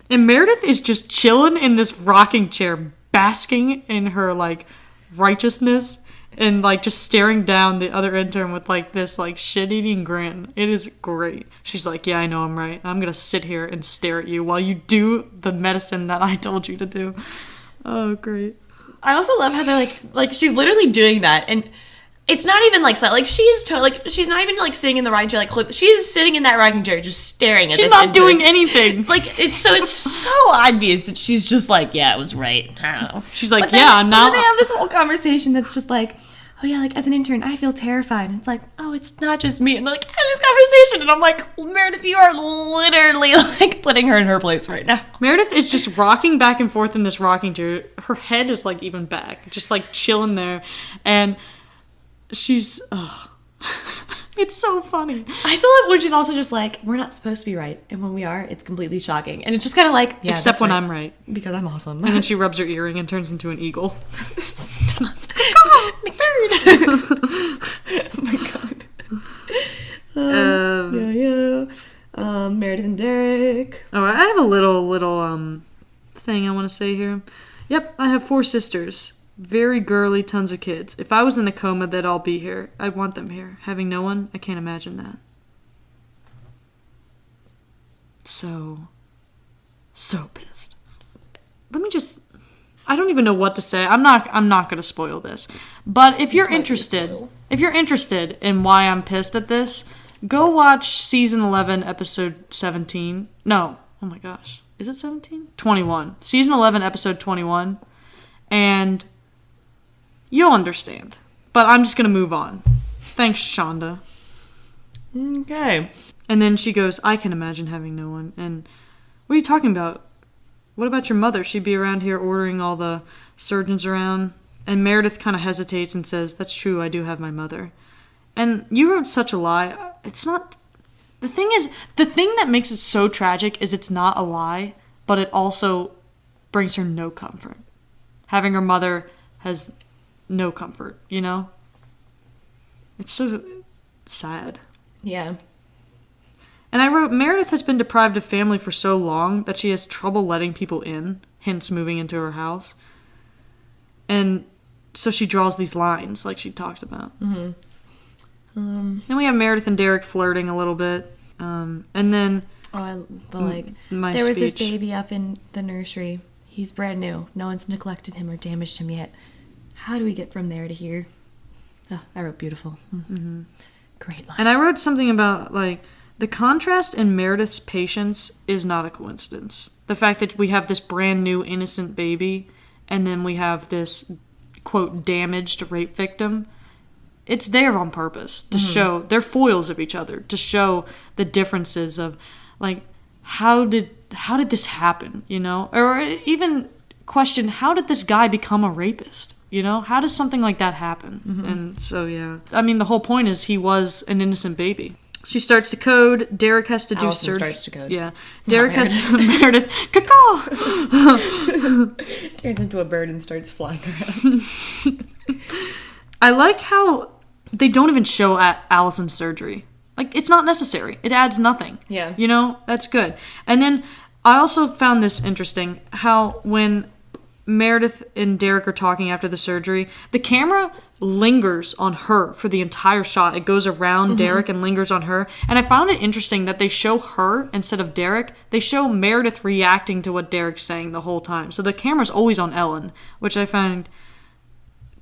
And Meredith is just chilling in this rocking chair, basking in her, like, righteousness. And, like, just staring down the other intern with, like, this, like, shit-eating grin. It is great. She's like, yeah, I know I'm right. I'm gonna sit here and stare at you while you do the medicine that I told you to do. Oh, great. I also love how they're, like, she's literally doing that. And it's not even, like, she's not even, like, sitting in the rocking chair, like, she's sitting in that rocking chair just staring at this. She's not doing anything. Like, it's so obvious that she's just like, yeah, it was right. I don't know. She's like, now. Then they have this whole conversation that's just like, oh yeah, like, as an intern, I feel terrified. And it's like, oh, it's not just me. And they're like, have this conversation. And I'm like, Meredith, you are literally, like, putting her in her place right now. Meredith is just rocking back and forth in this rocking chair. Her head is, like, even back. Just, like, chilling there. And she's, it's so funny. I still love when she's also just like, we're not supposed to be right. And when we are, it's completely shocking. And it's just kind of like, yeah, except when I'm right. Because I'm awesome. And then she rubs her earring and turns into an eagle. Stop. McBird. Oh my god. Meredith and Derek. Oh, I have a little thing I want to say here. Yep, I have 4 sisters. Very girly, tons of kids. If I was in a coma, they'd all be here. I'd want them here. Having no one, I can't imagine that. So pissed. Let me just... I don't even know what to say. I'm not going to spoil this. But if you're interested in why I'm pissed at this, go watch season 11, episode 17. No. Oh my gosh. Is it 17? 21. Season 11, episode 21. And you'll understand. But I'm just going to move on. Thanks, Shonda. Okay. And then she goes, I can imagine having no one. And what are you talking about? What about your mother? She'd be around here ordering all the surgeons around. And Meredith kind of hesitates and says, that's true, I do have my mother. And you wrote such a lie. It's not... The thing that makes it so tragic is it's not a lie, but it also brings her no comfort. Having her mother has no comfort, you know? It's so sad. Yeah. And I wrote, Meredith has been deprived of family for so long that she has trouble letting people in, hence moving into her house. And so she draws these lines like she talked about. Mm-hmm. Then we have Meredith and Derek flirting a little bit. And then... Oh, there speech. was this baby up in the nursery. He's brand new. No one's neglected him or damaged him yet. How do we get from there to here? Oh, I wrote beautiful. Mm-hmm. Great line. And I wrote something about, like, the contrast in Meredith's patience is not a coincidence. The fact that we have this brand new innocent baby, and then we have this, quote, damaged rape victim. It's there on purpose to show, they're foils of each other, to show the differences of, like, how did this happen, you know? Or even question, how did this guy become a rapist? You know, how does something like that happen? Mm-hmm. And so, yeah. I mean, the whole point is he was an innocent baby. She starts to code. Derek has to do surgery. Starts to code. Yeah. Derek has to... Meredith. Caw! Turns into a bird and starts flying around. I like how they don't even show Allison's surgery. Like, it's not necessary. It adds nothing. Yeah. You know? That's good. And then I also found this interesting, how when Meredith and Derek are talking after the surgery, the camera lingers on her for the entire shot. It goes around Derek and lingers on her. And I found it interesting that they show her instead of Derek. They show Meredith reacting to what Derek's saying the whole time. So the camera's always on Ellen, which I find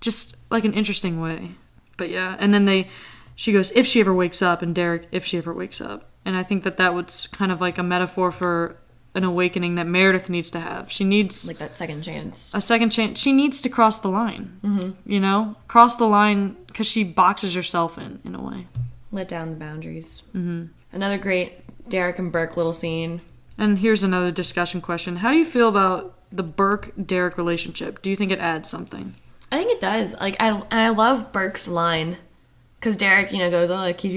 just like an interesting way. But yeah, and then she goes, if she ever wakes up, and Derek, if she ever wakes up. And I think that was kind of like a metaphor for an awakening that Meredith needs to have. She needs... Like that second chance. A second chance. She needs to cross the line, you know? Cross the line because she boxes herself in a way. Let down the boundaries. Mm-hmm. Another great Derek and Burke little scene. And here's another discussion question. How do you feel about the Burke-Derek relationship? Do you think it adds something? I think it does. Like, I love Burke's line, because Derek, you know, goes, "Oh, keep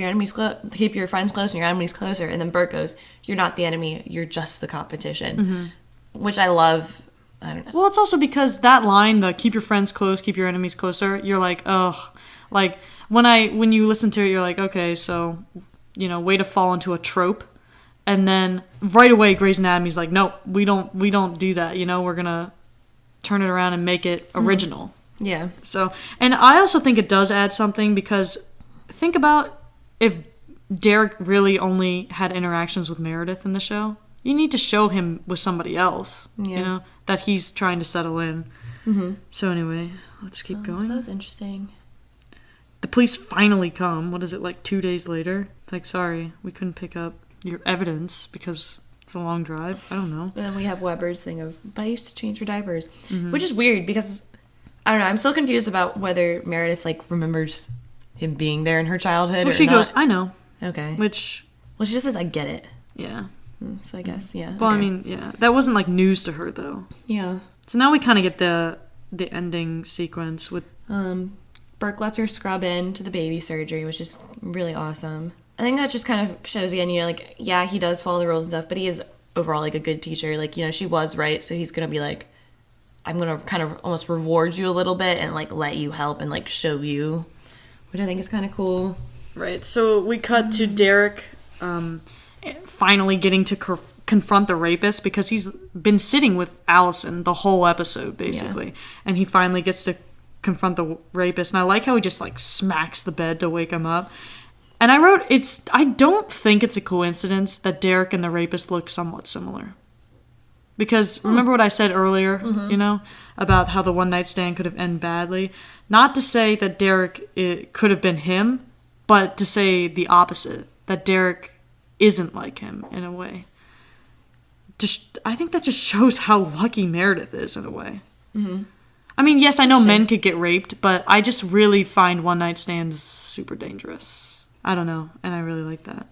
your friends close and your enemies closer," and then Burke goes, "You're not the enemy. You're just the competition," which I love. I don't know. Well, it's also because that line, the "keep your friends close, keep your enemies closer," you're like, ugh. Like when you listen to it, you're like, okay, so, you know, way to fall into a trope, and then right away, Grey's Anatomy's like, no, we don't do that. You know, we're gonna turn it around and make it original. Yeah. So, and I also think it does add something, because think about if Derek really only had interactions with Meredith in the show. You need to show him with somebody else, you know, that he's trying to settle in. Mm-hmm. So anyway, let's keep going. So that was interesting. The police finally come. What is it, like 2 days later? It's like, sorry, we couldn't pick up your evidence because it's a long drive. I don't know. And then we have Weber's thing of, but I used to change her diapers, which is weird because... I don't know. I'm still confused about whether Meredith, like, remembers him being there in her childhood well, or she not. goes, I know. Okay. Which... Well, she just says, I get it. Yeah. So I guess, yeah. Well, okay. I mean, yeah. That wasn't, like, news to her, though. Yeah. So now we kind of get the ending sequence with... Burke lets her scrub in to the baby surgery, which is really awesome. I think that just kind of shows, again, you know, like, yeah, he does follow the rules and stuff, but he is overall, like, a good teacher. Like, you know, she was right, so he's going to be like, I'm going to kind of almost reward you a little bit and, like, let you help and, like, show you, which I think is kind of cool. Right. So we cut to Derek finally getting to confront the rapist, because he's been sitting with Allison the whole episode, basically. Yeah. And he finally gets to confront the rapist. And I like how he just, like, smacks the bed to wake him up. And I wrote, I don't think it's a coincidence that Derek and the rapist look somewhat similar. Because remember what I said earlier, you know, about how the one night stand could have ended badly? Not to say that Derek could have been him, but to say the opposite, that Derek isn't like him in a way. I think that just shows how lucky Meredith is in a way. Mm-hmm. I mean, yes, I know men could get raped, but I just really find one night stands super dangerous. I don't know, and I really like that.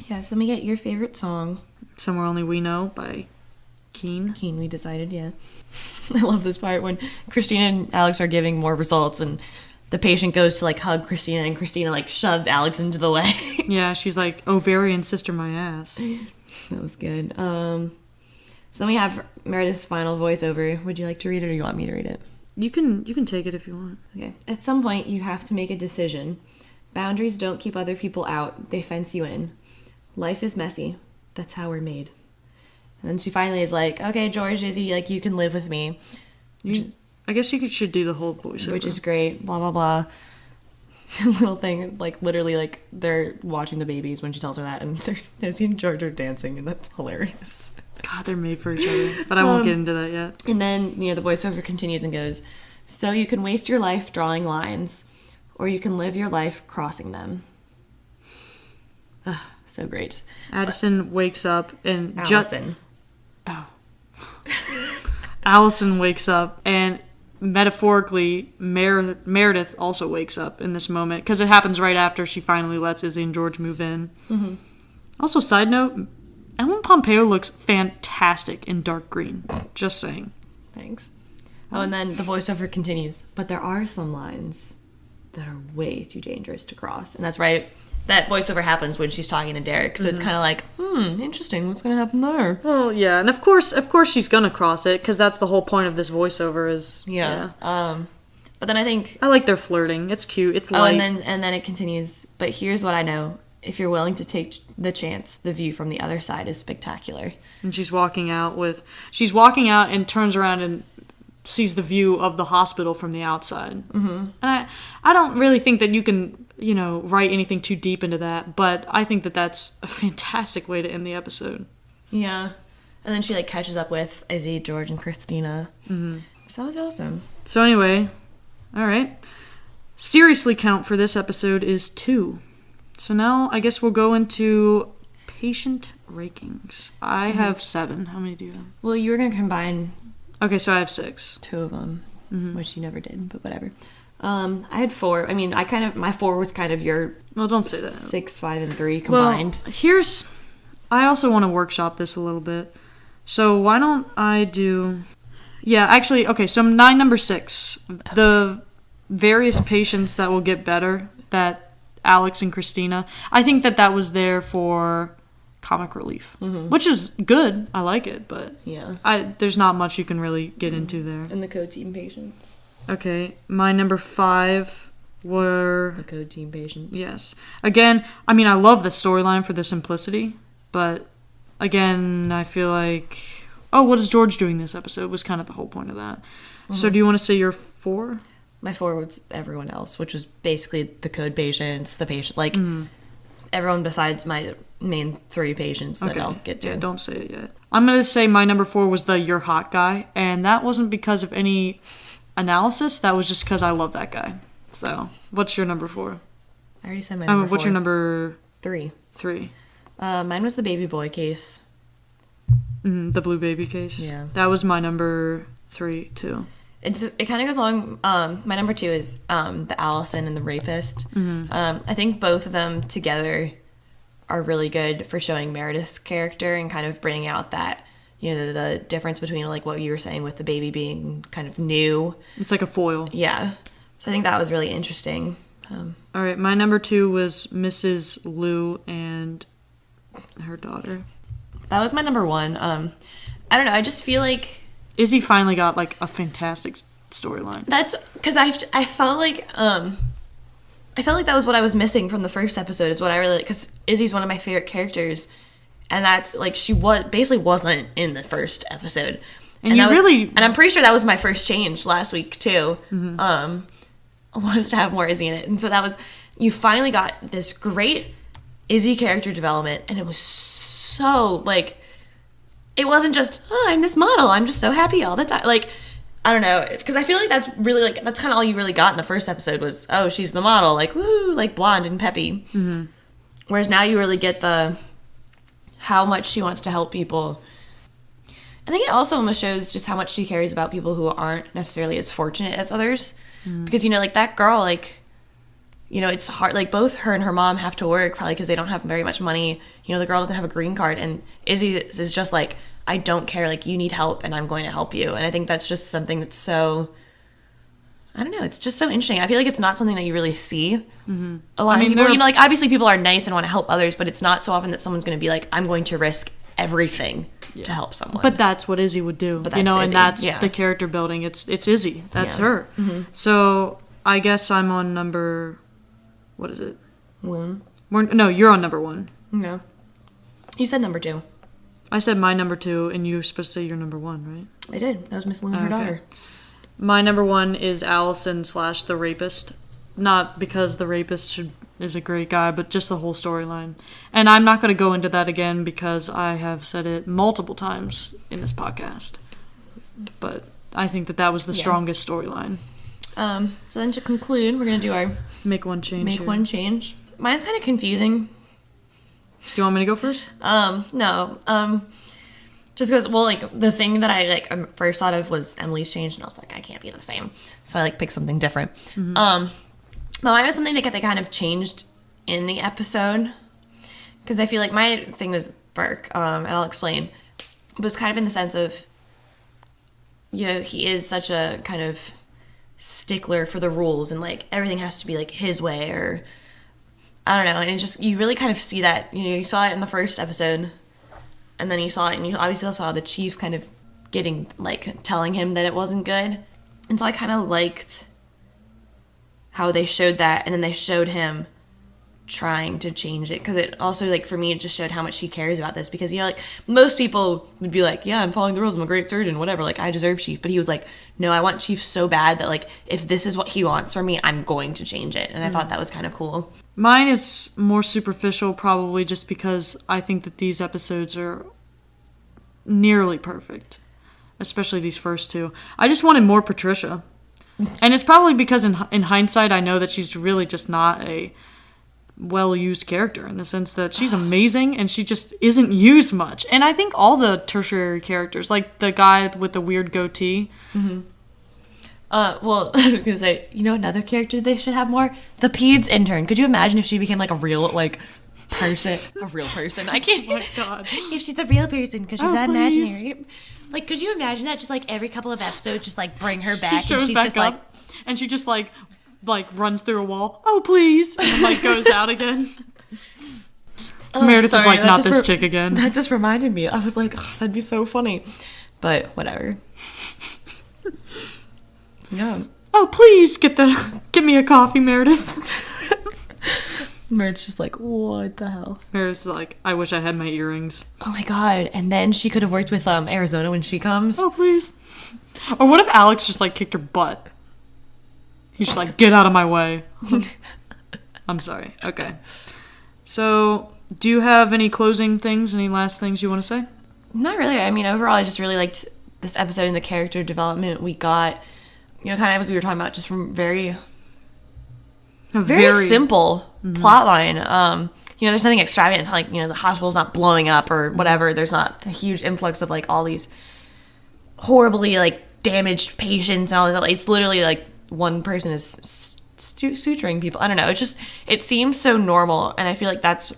Yeah, so let me get your favorite song. Somewhere Only We Know by Keen. Keen, we decided, yeah. I love this part when Cristina and Alex are giving more results and the patient goes to like hug Cristina and Cristina like shoves Alex into the way. Yeah, she's like, ovarian sister my ass. That was good. So then we have Meredith's final voiceover. Would you like to read it or you want me to read it? You can take it if you want. Okay. At some point you have to make a decision. Boundaries don't keep other people out. They fence you in. Life is messy. That's how we're made. And then she finally is like, okay, George, Izzy, like, you can live with me. I guess you should do the whole voiceover. Which is great, blah, blah, blah. Little thing, like, literally, like, they're watching the babies when she tells her that, and there's Izzy and George are dancing, and that's hilarious. God, they're made for each other. But I won't get into that yet. And then, the voiceover continues and goes, so you can waste your life drawing lines, or you can live your life crossing them. So great. Addison wakes up and Allison. Allison wakes up and metaphorically Meredith also wakes up in this moment because it happens right after she finally lets Izzy and George move in. Mm-hmm. Also, side note, Ellen Pompeo looks fantastic in dark green. Just saying. Thanks. Oh, and then the voiceover continues. But there are some lines that are way too dangerous to cross. And that's right. That voiceover happens when she's talking to Derek, so it's kind of like, interesting, what's going to happen there? Well, yeah, and of course she's going to cross it, because that's the whole point of this voiceover is, yeah. But then I think... I like their flirting. It's cute. It's light. And then it continues, but here's what I know. If you're willing to take the chance, the view from the other side is spectacular. And she's walking out and turns around and sees the view of the hospital from the outside. Mm-hmm. And I don't really think that you can... write anything too deep into that, but I think that that's a fantastic way to end the episode. Yeah. And then she, catches up with Izzy, George, and Cristina. Mm-hmm. So that was awesome. So anyway, all right. Seriously count for this episode is 2. So now I guess we'll go into patient rankings. I have 7. How many do you have? Well, you were going to combine... Okay, so I have 6. 2 of them, which you never did, but whatever. I had 4. I mean, my 4 was kind of your... Well, don't say that. 6, 5, and 3 combined. Well, I also want to workshop this a little bit. So why don't I do... Yeah, actually, okay, so number 6. The various patients that will get better, that Alex and Cristina, I think that was there for comic relief, which is good. I like it, but there's not much you can really get into there. And the code team patients. Okay, my number 5 were... The code team patients. Yes. Again, I mean, I love the storyline for the simplicity, but again, I feel like... Oh, what is George doing this episode was kind of the whole point of that. Mm-hmm. So do you want to say your 4? My 4 was everyone else, which was basically the code patients, the patient, everyone besides my main 3 patients that I'll get to. Yeah, don't say it yet. I'm going to say my number 4 was the You're Hot guy, and that wasn't because of any... analysis, that was just because I love that guy. So, what's your number 4? I already said my number 4. What's your number 3? 3. Mine was the baby boy case. The blue baby case. Yeah. That was my number 3 too. It kind of goes along. My number 2 is the Allison and the rapist. I think both of them together are really good for showing Meredith's character and kind of bringing out that. The difference between, what you were saying with the baby being kind of new. It's like a foil. Yeah. So I think that was really interesting. All right, my number 2 was Mrs. Liu and her daughter. That was my number 1. I don't know, I just feel like... Izzy finally got, a fantastic storyline. That's... Because I felt like... I felt like that was what I was missing from the first episode, is what I really... Because Izzy's one of my favorite characters... And that's, she basically wasn't in the first episode. And I'm pretty sure that was my first change last week, too. Mm-hmm. Was to have more Izzy in it. And so that was, you finally got this great Izzy character development. And it was so, it wasn't just, I'm this model. I'm just so happy all the time. I don't know. Because I feel like that's really, that's kind of all you really got in the first episode was, oh, she's the model. Woo, blonde and peppy. Mm-hmm. Whereas now you really get the... how much she wants to help people. I think it also almost shows just how much she cares about people who aren't necessarily as fortunate as others. Because, you know, like, that girl, like, you know, it's hard. Like, both her and her mom have to work, probably because they don't have very much money. You know, the girl doesn't have a green card. And Izzy is just like, I don't care. Like, you need help, and I'm going to help you. And I think that's just something that's so... I don't know. It's just so interesting. I feel like it's not something that you really see. A lot of people, you know, like, obviously people are nice and want to help others, but it's not so often that someone's going to be like, I'm going to risk everything to help someone. But that's what Izzy would do, you know, Izzy. And that's the character building. It's Izzy. That's her. So I guess I'm on number, what is it? 1. No, you're on number 1. No. You said number 2. I said my number 2, and you were supposed to say your number 1, right? I did. That was Miss Lou and her daughter. My number 1 is Allison / the rapist. Not because the rapist is a great guy, but just the whole storyline. And I'm not going to go into that again because I have said it multiple times in this podcast. But I think that was the strongest storyline. So then to conclude, we're going to do our... Make one change. One change. Mine's kind of confusing. Do you want me to go first? No. Just because, well, like, the thing that I, like, first thought of was Emily's change, and I was like, I can't be the same. So I, like, picked something different. But mine was something that they kind of changed in the episode. Because I feel like my thing was Burke, and I'll explain. But it was kind of in the sense of, you know, he is such a kind of stickler for the rules, and, like, everything has to be, like, his way, or, I don't know. And it just, you really kind of see that, you know, you saw it in the first episode, and then you saw it, and you obviously saw the chief kind of getting, like, telling him that it wasn't good. And so I kind of liked how they showed that, and then they showed him trying to change it, because it also, like, for me, it just showed how much he cares about this, because, you know, like, most people would be like, yeah, I'm following the rules, I'm a great surgeon, whatever, like, I deserve Chief, but he was like, no, I want Chief so bad that, like, if this is what he wants for me, I'm going to change it, and I thought that was kind of cool. Mine is more superficial, probably just because I think that these episodes are nearly perfect, especially these first 2. I just wanted more Patricia. And it's probably because in hindsight, I know that she's really just not a well-used character, in the sense that she's amazing and she just isn't used much. And I think all the tertiary characters, like the guy with the weird goatee. Well, I was gonna say, you know, another character they should have more? The paeds intern. Could you imagine if she became, like, a real, like, person? A real person. I can't. Oh my god. If she's a real person, because she's not imaginary. Like, could you imagine that? Just, like, every couple of episodes, just, like, bring her back, She and shows she's back just up, like, and she just like runs through a wall. Oh please, and then, like, goes out again. Meredith is like, not this chick again. That just reminded me. I was like, oh, that'd be so funny, but whatever. Yeah. Oh please, get me a coffee, Meredith. Meredith's just like, what the hell? Meredith's like, I wish I had my earrings. Oh my god! And then she could have worked with Arizona when she comes. Oh please. Or what if Alex just, like, kicked her butt? He's just like, get out of my way. I'm sorry. Okay. So, do you have any closing things? Any last things you want to say? Not really. I mean, overall, I just really liked this episode and the character development we got. You know, kind of as we were talking about, just from very simple plot line. You know, there's nothing extravagant. It's not like, you know, the hospital's not blowing up or whatever. There's not a huge influx of, like, all these horribly, like, damaged patients and all that. Like, it's literally, like, one person is suturing people. I don't know. It seems so normal, and I feel like that's...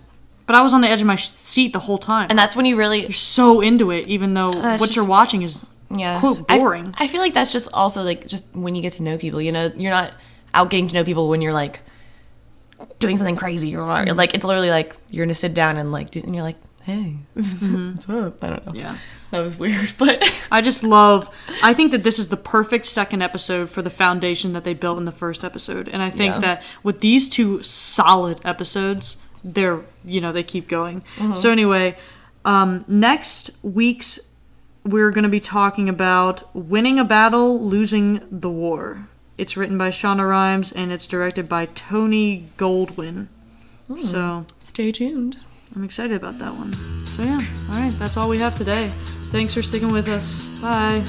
But I was on the edge of my seat the whole time. And that's when you really... You're so into it, even though what you're watching is, quote, boring. I feel like that's just also, like, just when you get to know people, you know? You're not out getting to know people when you're, like, doing something crazy or like, it's literally, like, you're gonna sit down and, like, and you're like, hey, what's up? I don't know. Yeah. That was weird, but... I think that this is the perfect second episode for the foundation that they built in the first episode. And I think that with these 2 solid episodes, they're, you know, they keep going. So anyway, next week's, we're going to be talking about Winning a Battle, Losing the War. It's written by Shonda Rhimes, and it's directed by Tony Goldwyn. So stay tuned. I'm excited about that one. So yeah, all right, that's all we have today. Thanks for sticking with us. Bye.